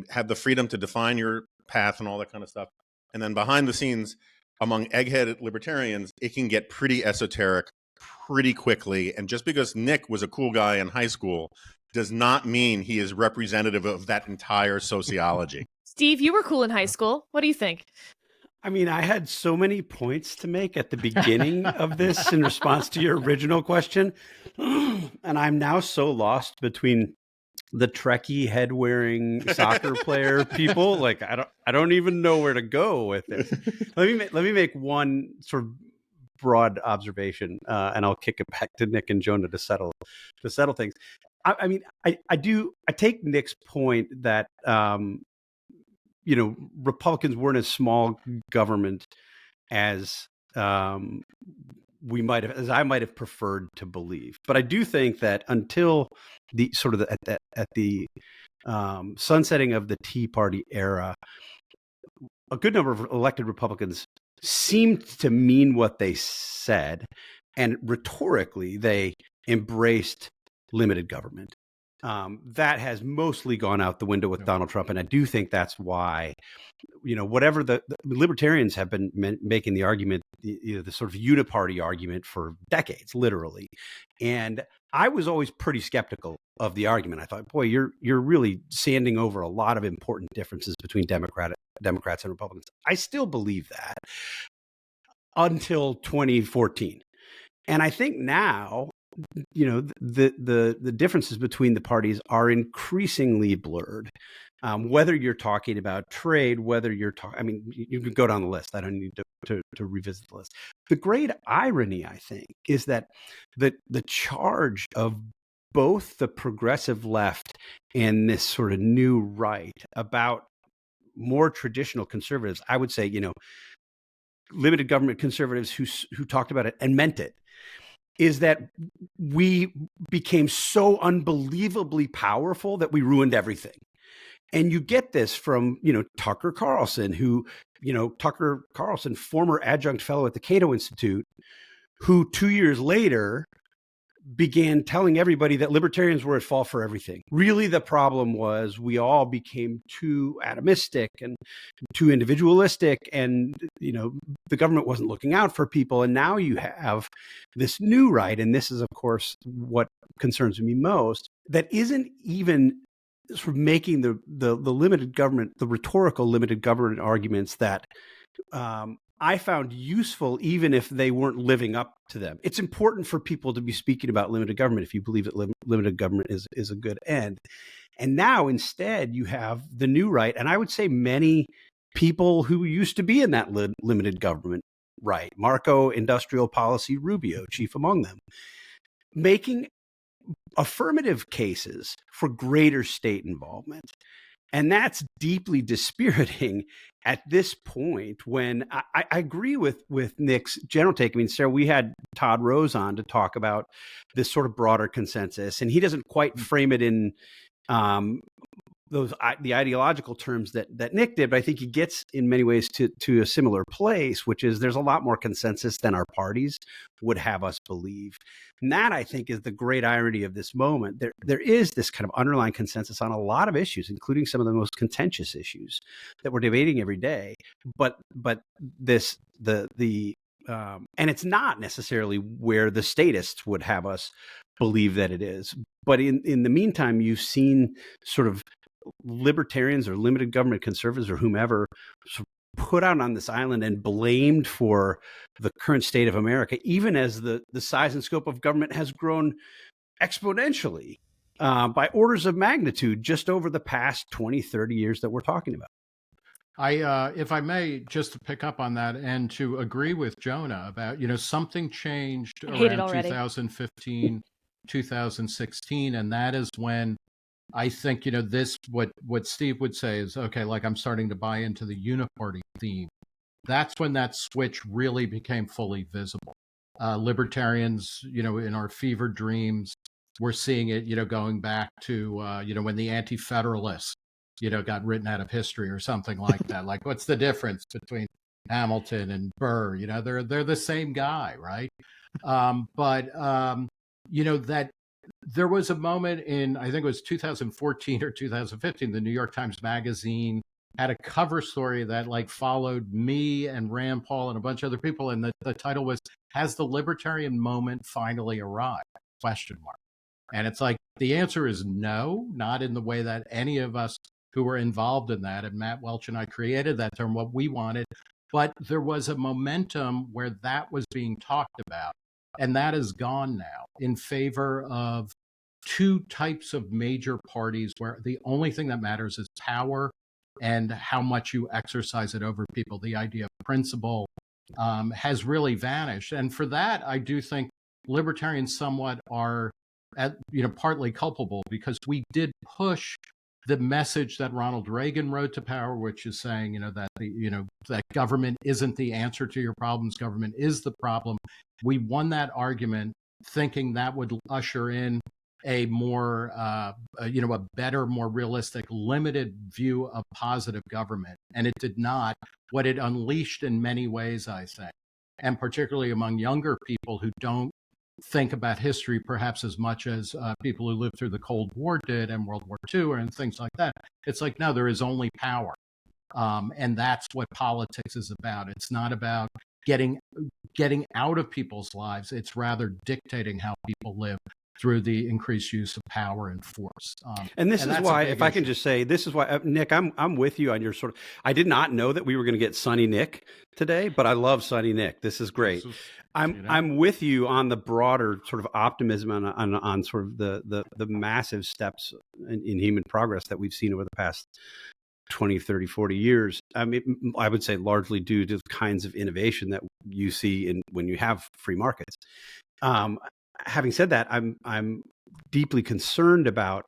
C: have the freedom to define your path and all that kind of stuff. And then behind the scenes, among eggheaded libertarians, it can get pretty esoteric pretty quickly. And just because Nick was a cool guy in high school does not mean he is representative of that entire sociology.
A: Steve, you were cool in high school. What do you think?
D: I mean, I had so many points to make at the beginning of this in response to your original question. And I'm now so lost between the Trekkie head-wearing soccer player people. Like, I don't even know where to go with it. Let me make one sort of broad observation, and I'll kick it back to Nick and Jonah to settle things. I mean, I take Nick's point that, Republicans weren't as small government as I might have preferred to believe. But I do think that until the sort of at the sunsetting of the Tea Party era, a good number of elected Republicans seemed to mean what they said, and rhetorically they embraced limited government. That has mostly gone out the window with Donald Trump, and I do think that's why, whatever the libertarians have been making the argument, the sort of uniparty argument for decades, literally. And I was always pretty skeptical of the argument. I thought, boy, you're really sanding over a lot of important differences between Democrats and Republicans. I still believe that until 2014, and I think now, the differences between the parties are increasingly blurred. Whether you're talking about trade, whether you're talking, I mean, you can go down the list. I don't need to revisit the list. The great irony, I think, is that the charge of both the progressive left and this sort of new right about more traditional conservatives, I would say, limited government conservatives who talked about it and meant it, is that we became so unbelievably powerful that we ruined everything. And you get this from, Tucker Carlson, Tucker Carlson, former adjunct fellow at the Cato Institute, who 2 years later began telling everybody that libertarians were at fault for everything. Really, the problem was we all became too atomistic and too individualistic, and the government wasn't looking out for people. And now you have this new right, and this is, of course, what concerns me most, that isn't even sort of making the limited government, the rhetorical limited government arguments that I found useful, even if they weren't living up to them. It's important for people to be speaking about limited government if you believe that limited government is a good end. And now instead you have the new right. And I would say many people who used to be in that limited government right, Marco Industrial Policy Rubio, chief among them, making affirmative cases for greater state involvement. And that's deeply dispiriting at this point, when I agree with Nick's general take. I mean, Sarah, we had Todd Rose on to talk about this sort of broader consensus, and he doesn't quite frame it in the ideological terms that Nick did, but I think he gets in many ways to a similar place, which is there's a lot more consensus than our parties would have us believe. And that, I think, is the great irony of this moment. There is this kind of underlying consensus on a lot of issues, including some of the most contentious issues that we're debating every day. But this and it's not necessarily where the statists would have us believe that it is. But in the meantime, you've seen sort of libertarians or limited government conservatives or whomever put out on this island and blamed for the current state of America, even as the size and scope of government has grown exponentially by orders of magnitude just over the past 20, 30 years that we're talking about.
B: If I may, just to pick up on that and to agree with Jonah about, something changed around 2015, 2016, and that is when I think, this, what Steve would say is, okay, like I'm starting to buy into the uniparty theme. That's when that switch really became fully visible. Libertarians, in our fever dreams, we're seeing it, going back to, when the anti-federalists, got written out of history or something like that. Like, what's the difference between Hamilton and Burr? They're the same guy, right? That there was a moment in, I think it was 2014 or 2015, the New York Times Magazine had a cover story that followed me and Rand Paul and a bunch of other people. And the title was, "Has the Libertarian Moment Finally Arrived?" ? And it's the answer is no, not in the way that any of us who were involved in that, and Matt Welch and I created that term, what we wanted. But there was a momentum where that was being talked about. And that is gone now in favor of two types of major parties where the only thing that matters is power and how much you exercise it over people. The idea of principle has really vanished. And for that, I do think libertarians somewhat are partly culpable, because we did push the message that Ronald Reagan rode to power, which is saying, that that government isn't the answer to your problems, government is the problem. We won that argument thinking that would usher in a more, a better, more realistic, limited view of positive government. And it did not. What it unleashed in many ways, I think, and particularly among younger people who don't think about history perhaps as much as people who lived through the Cold War did and World War II and things like that. It's no, there is only power. And that's what politics is about. It's not about getting out of people's lives. It's rather dictating how people live through the increased use of power and force.
D: And this is why, if I can just say, this is why, Nick, I'm with you on your sort of, I did not know that we were going to get Sunny Nick today, but I love Sunny Nick. This is great. I'm with you on the broader sort of optimism on sort of the massive steps in human progress that we've seen over the past 20, 30, 40 years. I mean, I would say largely due to the kinds of innovation that you see when you have free markets. Having said that, I'm deeply concerned about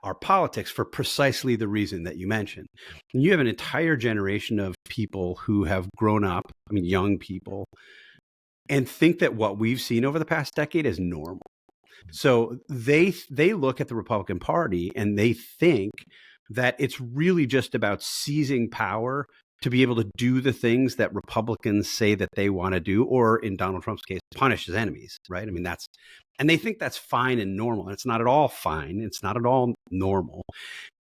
D: our politics for precisely the reason that you mentioned. And you have an entire generation of people who have grown up, young people, and think that what we've seen over the past decade is normal. So they look at the Republican Party and they think that it's really just about seizing power to be able to do the things that Republicans say that they want to do, or in Donald Trump's case, punish his enemies, right? I mean, and they think that's fine and normal. And it's not at all fine. It's not at all normal.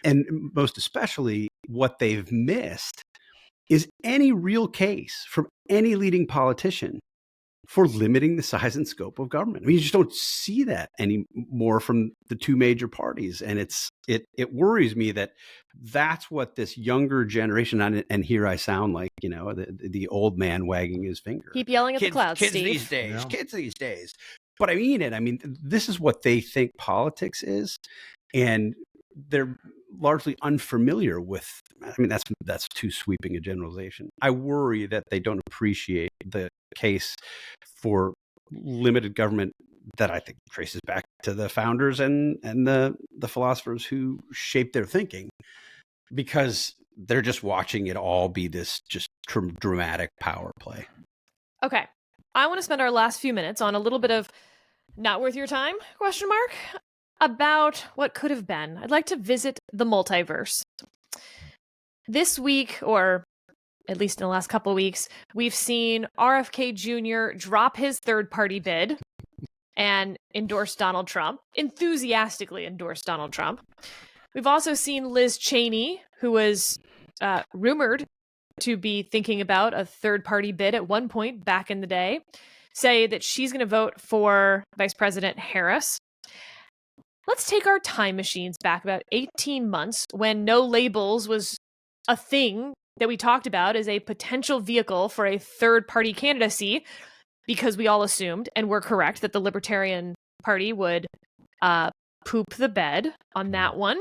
D: And most especially, what they've missed is any real case from any leading politician for limiting the size and scope of government. I mean, you just don't see that anymore from the two major parties. And it worries me that that's what this younger generation, and here I sound like, the old man wagging his finger.
A: Keep yelling at the clouds,
D: kids
A: Steve.
D: These days, kids these days. But I mean it. I mean, this is what they think politics is. And they're largely unfamiliar with, I mean, that's too sweeping a generalization. I worry that they don't appreciate the case for limited government that I think traces back to the founders and the philosophers who shaped their thinking, because they're just watching it all be this just dramatic power play.
A: Okay. I want to spend our last few minutes on a little bit of not worth your time, ? About what could have been. I'd like to visit the multiverse. This week, or at least in the last couple of weeks, we've seen RFK Jr. drop his third-party bid and endorse Donald Trump, enthusiastically endorse Donald Trump. We've also seen Liz Cheney, who was rumored to be thinking about a third-party bid at one point back in the day, say that she's going to vote for Vice President Harris. Let's take our time machines back about 18 months when no labels was a thing that we talked about as a potential vehicle for a third-party candidacy, because we all assumed, and were correct, that the Libertarian Party would poop the bed on that one.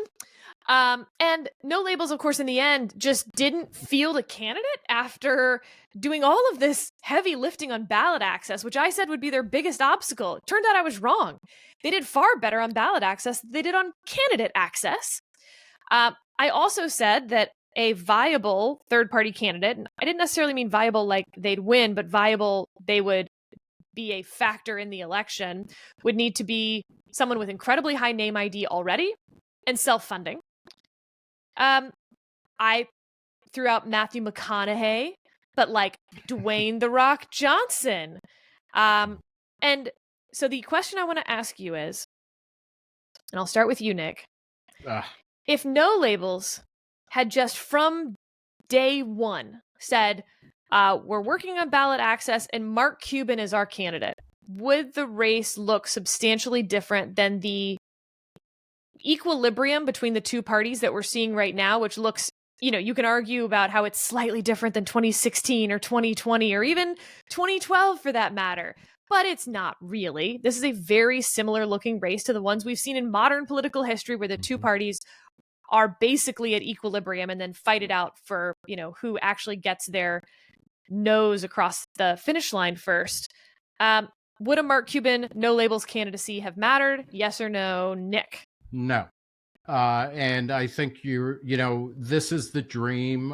A: And no labels, of course, in the end, just didn't field a candidate after doing all of this heavy lifting on ballot access, which I said would be their biggest obstacle. It turned out I was wrong. They did far better on ballot access than they did on candidate access. I also said that a viable third-party candidate, and I didn't necessarily mean viable like they'd win, but viable they would be a factor in the election, would need to be someone with incredibly high name ID already and self-funding. I threw out Matthew McConaughey, but like Dwayne "The Rock" Johnson. And so the question I want to ask you is, and I'll start with you, Nick. If no labels had just from day one said, we're working on ballot access and Mark Cuban is our candidate, would the race look substantially different than the equilibrium between the two parties that we're seeing right now, which looks, you can argue about how it's slightly different than 2016 or 2020 or even 2012 for that matter, but it's not really. This is a very similar looking race to the ones we've seen in modern political history, where the two parties are basically at equilibrium and then fight it out for, who actually gets their nose across the finish line first. Would a Mark Cuban no labels candidacy have mattered? Yes or no, Nick?
B: No. And I think this is the dream.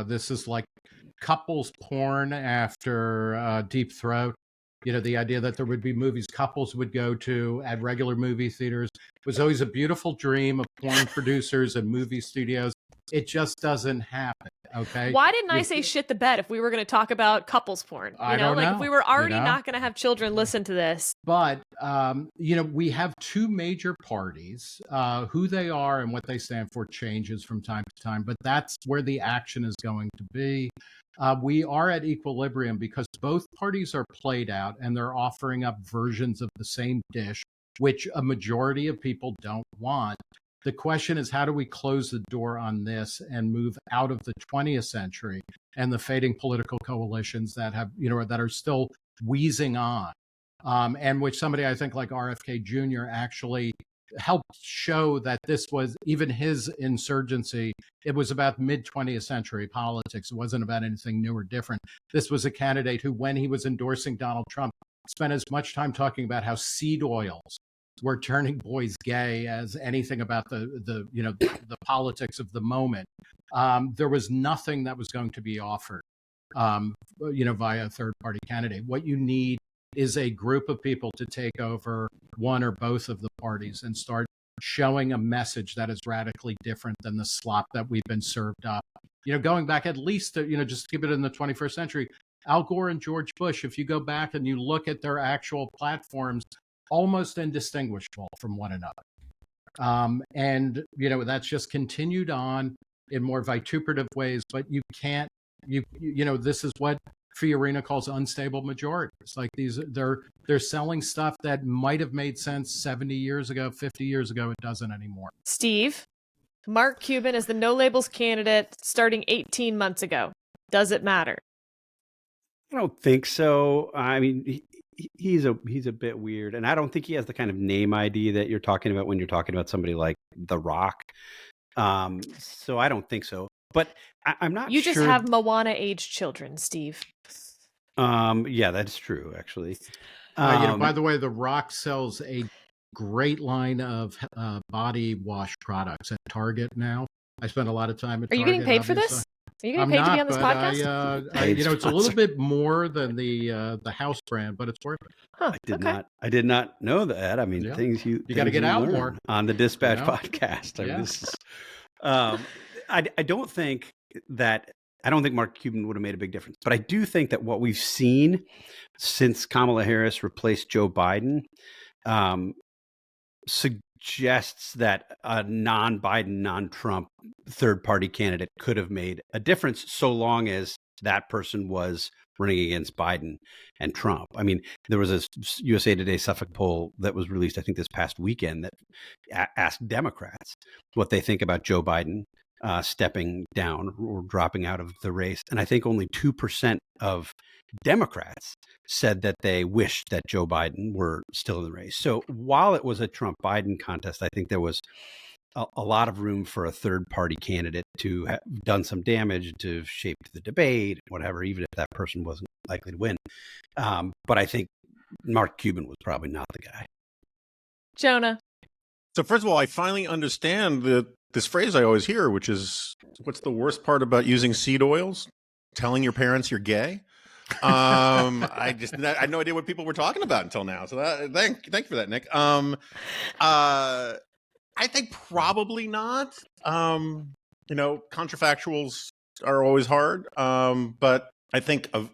B: This is like couples porn after Deep Throat. The idea that there would be movies couples would go to at regular movie theaters was always a beautiful dream of porn producers and movie studios. It just doesn't happen. Okay.
A: Why didn't I say shit the bed if we were going to talk about couples porn?
B: I don't know.
A: If we were already not going to have children listen to this.
B: But, we have two major parties. Who they are and what they stand for changes from time to time, but that's where the action is going to be. We are at equilibrium because both parties are played out and they're offering up versions of the same dish, which a majority of people don't want. The question is, how do we close the door on this and move out of the 20th century and the fading political coalitions that have, that are still wheezing on, and which somebody I think like RFK Jr. actually helped show that this was even his insurgency. It was about mid 20th century politics. It wasn't about anything new or different. This was a candidate who, when he was endorsing Donald Trump, spent as much time talking about how seed oils were turning boys gay as anything about the politics of the moment. There was nothing that was going to be offered, via a third party candidate. What you need is a group of people to take over one or both of the parties and start showing a message that is radically different than the slop that we've been served up. Going back at least, just to keep it in the 21st century, Al Gore and George Bush, if you go back and you look at their actual platforms, almost indistinguishable from one another. And that's just continued on in more vituperative ways, but you can't, this is what Fiorina calls unstable majorities. Like they're selling stuff that might have made sense 70 years ago, 50 years ago. It doesn't anymore.
A: Steve, Mark Cuban is the no labels candidate starting 18 months ago. Does it matter?
D: I don't think so. I mean, he's a bit weird, and I don't think he has the kind of name ID that you're talking about when you're talking about somebody like The Rock. So I don't think so. But I'm not sure.
A: You just have Moana-aged children, Steve.
D: Yeah, that's true, actually.
B: By the way, The Rock sells a great line of body wash products at Target now. I spend a lot of time at Target.
A: Are you getting paid for this? Are you getting paid to be on this podcast?
B: It's a little bit more than the house brand, but it's worth it.
A: Huh,
D: I did not know that. I mean, things you
B: got to get out more
D: on the Dispatch podcast. I mean, this is, I don't think Mark Cuban would have made a big difference, but I do think that what we've seen since Kamala Harris replaced Joe Biden suggests that a non-Biden, non-Trump third-party candidate could have made a difference so long as that person was running against Biden and Trump. I mean, there was a USA Today Suffolk poll that was released, I think, this past weekend that asked Democrats what they think about Joe Biden stepping down or dropping out of the race. And I think only 2% of Democrats said that they wished that Joe Biden were still in the race. So while it was a Trump-Biden contest, I think there was a lot of room for a third-party candidate to have done some damage, to shape the debate, whatever, even if that person wasn't likely to win. But I think Mark Cuban was probably not the guy.
A: Jonah.
C: So first of all, I finally understand this phrase I always hear, which is, what's the worst part about using seed oils? Telling your parents you're gay. I had no idea what people were talking about until now. So thank you for that, Nick. I think probably not. Contrafactuals are always hard. But I think I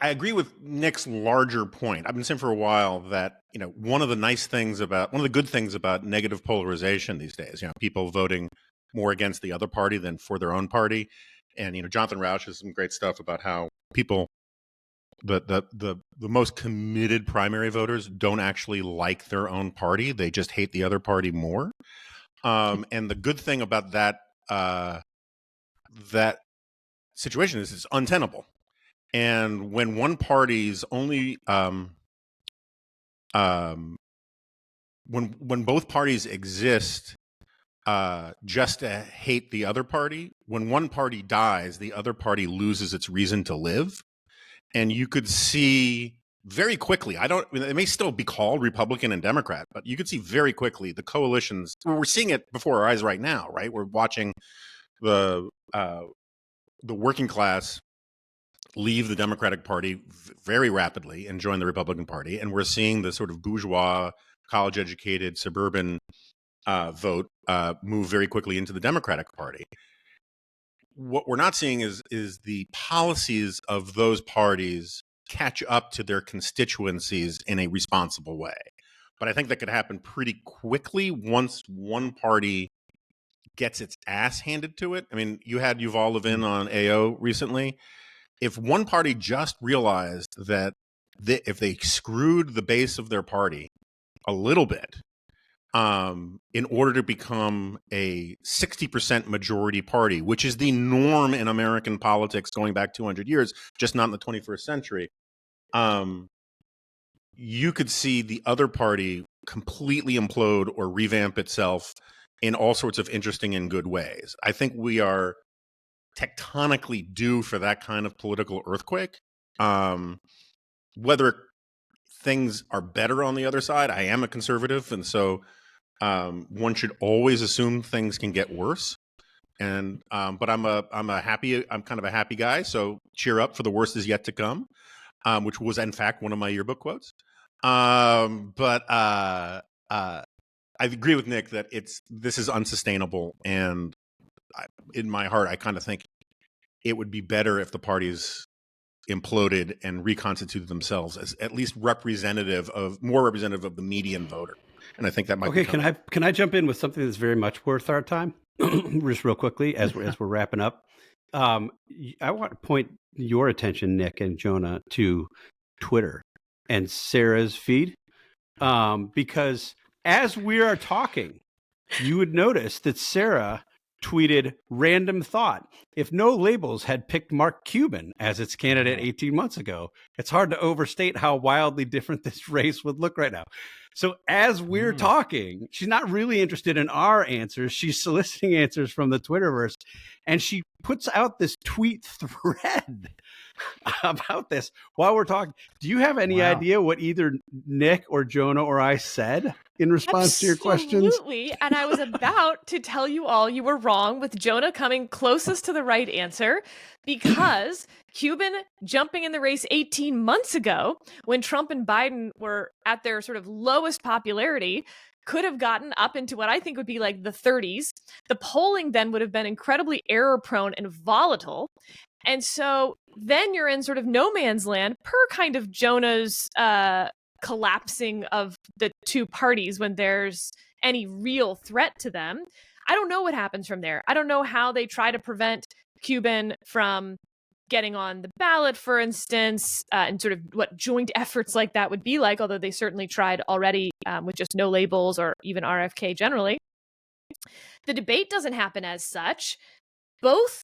C: agree with Nick's larger point. I've been saying for a while that, one of the good things about negative polarization these days, people voting more against the other party than for their own party. And, Jonathan Rauch has some great stuff about how people, the most committed primary voters don't actually like their own party. They just hate the other party more. And the good thing about that situation is it's untenable. And when one party's only when both parties exist just to hate the other party, when one party dies, the other party loses its reason to live. And you could see very quickly, it may still be called Republican and Democrat, but you could see very quickly the coalitions. We're seeing it before our eyes right now, right? We're watching the working class leave the Democratic Party very rapidly and join the Republican Party. And we're seeing the sort of bourgeois, college-educated, suburban vote move very quickly into the Democratic Party. What we're not seeing is the policies of those parties catch up to their constituencies in a responsible way. But I think that could happen pretty quickly once one party gets its ass handed to it. I mean, you had Yuval Levin on AO recently. If one party just realized that if they screwed the base of their party a little bit, in order to become a 60% majority party, which is the norm in American politics going back 200 years, just not in the 21st century, you could see the other party completely implode or revamp itself in all sorts of interesting and good ways. I think we are tectonically due for that kind of political earthquake. Whether things are better on the other side, I am a conservative, and so one should always assume things can get worse. And but I'm kind of a happy guy, so cheer up, for the worst is yet to come. which was in fact one of my yearbook quotes. I agree with Nick that this is unsustainable, and in my heart, I kind of think it would be better if the parties imploded and reconstituted themselves as at least more representative of the median voter. And I think that might
D: okay.
C: be
D: Can I jump in with something that's very much worth our time, just real quickly as we're wrapping up? I want to point your attention, Nick and Jonah, to Twitter and Sarah's feed, because as we are talking, you would notice that Sarah tweeted random thought. If No Labels had picked Mark Cuban as its candidate 18 months ago, it's hard to overstate how wildly different this race would look right now. So as we're talking, she's not really interested in our answers. She's soliciting answers from the Twitterverse, and she puts out this tweet thread about this while we're talking. Do you have any idea what either Nick or Jonah or I said in response to your questions?
A: Absolutely. And I was about to tell you all you were wrong, with Jonah coming closest to the right answer, because Cuban jumping in the race 18 months ago, when Trump and Biden were at their sort of lowest popularity, could have gotten up into what I think would be like the 30s. The polling then would have been incredibly error prone and volatile. And so then you're in sort of no man's land, per kind of Jonah's collapsing of the two parties when there's any real threat to them. I don't know what happens from there. I don't know how they try to prevent Cuban from getting on the ballot, for instance, and sort of what joint efforts like that would be like, although they certainly tried already with just No Labels or even RFK generally. The debate doesn't happen as such. Both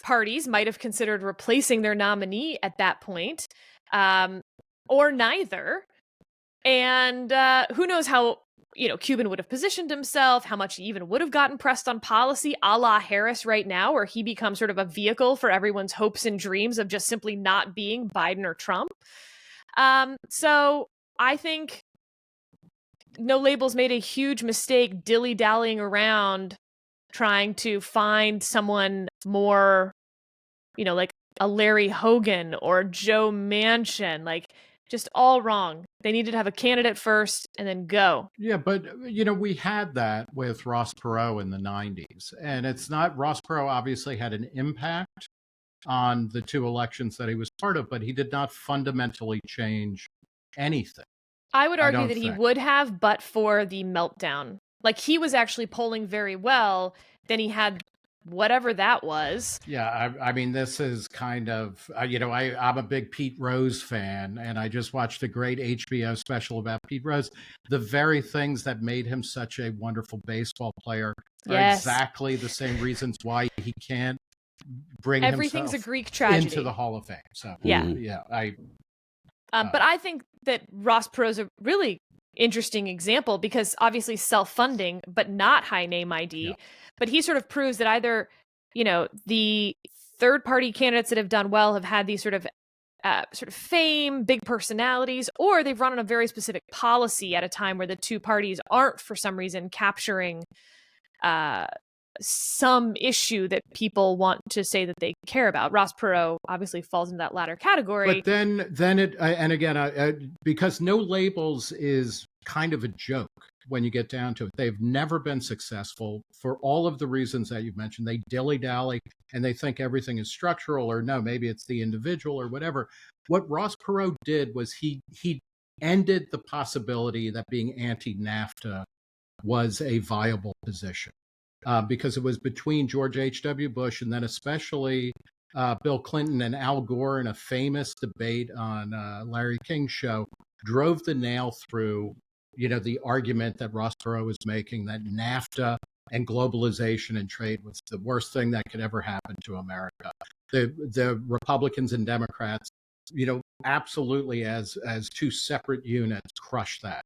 A: parties might have considered replacing their nominee at that point, or neither. And who knows how Cuban would have positioned himself, how much he even would have gotten pressed on policy, a la Harris right now, where he becomes sort of a vehicle for everyone's hopes and dreams of just simply not being Biden or Trump. So I think No Labels made a huge mistake dilly-dallying around trying to find someone more, like a Larry Hogan or Joe Manchin, like just all wrong. They needed to have a candidate first and then go.
B: Yeah, but, we had that with Ross Perot in the 90s. And it's not, Ross Perot obviously had an impact on the two elections that he was part of, but he did not fundamentally change anything.
A: I would argue that he would have, but for the meltdown. Like, he was actually polling very well. Then he had whatever that was.
B: Yeah, I mean, this is kind of, I'm a big Pete Rose fan, and I just watched a great HBO special about Pete Rose. The very things that made him such a wonderful baseball player are exactly the same reasons why he can't bring
A: everything's
B: himself
A: a Greek tragedy
B: into the Hall of Fame. So
A: but I think that Ross Perot's a really interesting example, because obviously self-funding, but not high name ID. Yeah. But he sort of proves that either, the third-party candidates that have done well have had these sort of fame, big personalities, or they've run on a very specific policy at a time where the two parties aren't, for some reason, capturing some issue that people want to say that they care about. Ross Perot obviously falls into that latter category.
B: But then it, and again, because No Labels is kind of a joke when you get down to it. They've never been successful for all of the reasons that you've mentioned. They dilly-dally and they think everything is structural, or no, maybe it's the individual or whatever. What Ross Perot did was he ended the possibility that being anti-NAFTA was a viable position. Because it was between George H.W. Bush and then especially Bill Clinton and Al Gore in a famous debate on Larry King's show, drove the nail through, the argument that Ross Perot was making, that NAFTA and globalization and trade was the worst thing that could ever happen to America. The Republicans and Democrats, absolutely as two separate units, crushed that.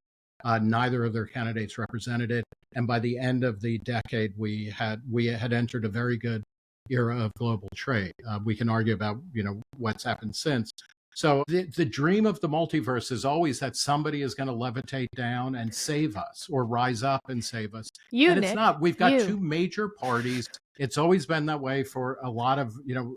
B: Neither of their candidates represented it. And by the end of the decade, we had entered a very good era of global trade. We can argue about, what's happened since. So the dream of the multiverse is always that somebody is going to levitate down and save us, or rise up and save us. And it's not. We've got two major parties. It's always been that way for a lot of,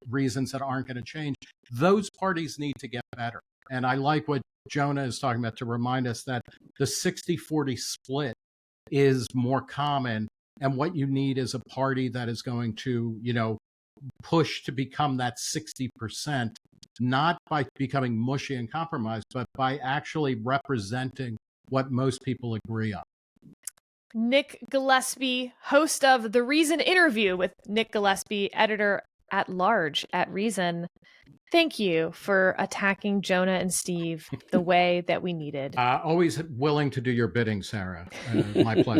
B: reasons that aren't going to change. Those parties need to get better. And I like what Jonah is talking about to remind us that the 60-40 split is more common. And what you need is a party that is going to, push to become that 60%, not by becoming mushy and compromised, but by actually representing what most people agree on.
A: Nick Gillespie, host of The Reason Interview with Nick Gillespie, editor-at-large at Reason. Thank you for attacking Jonah and Steve the way that we needed.
B: Always willing to do your bidding, Sarah. My pleasure.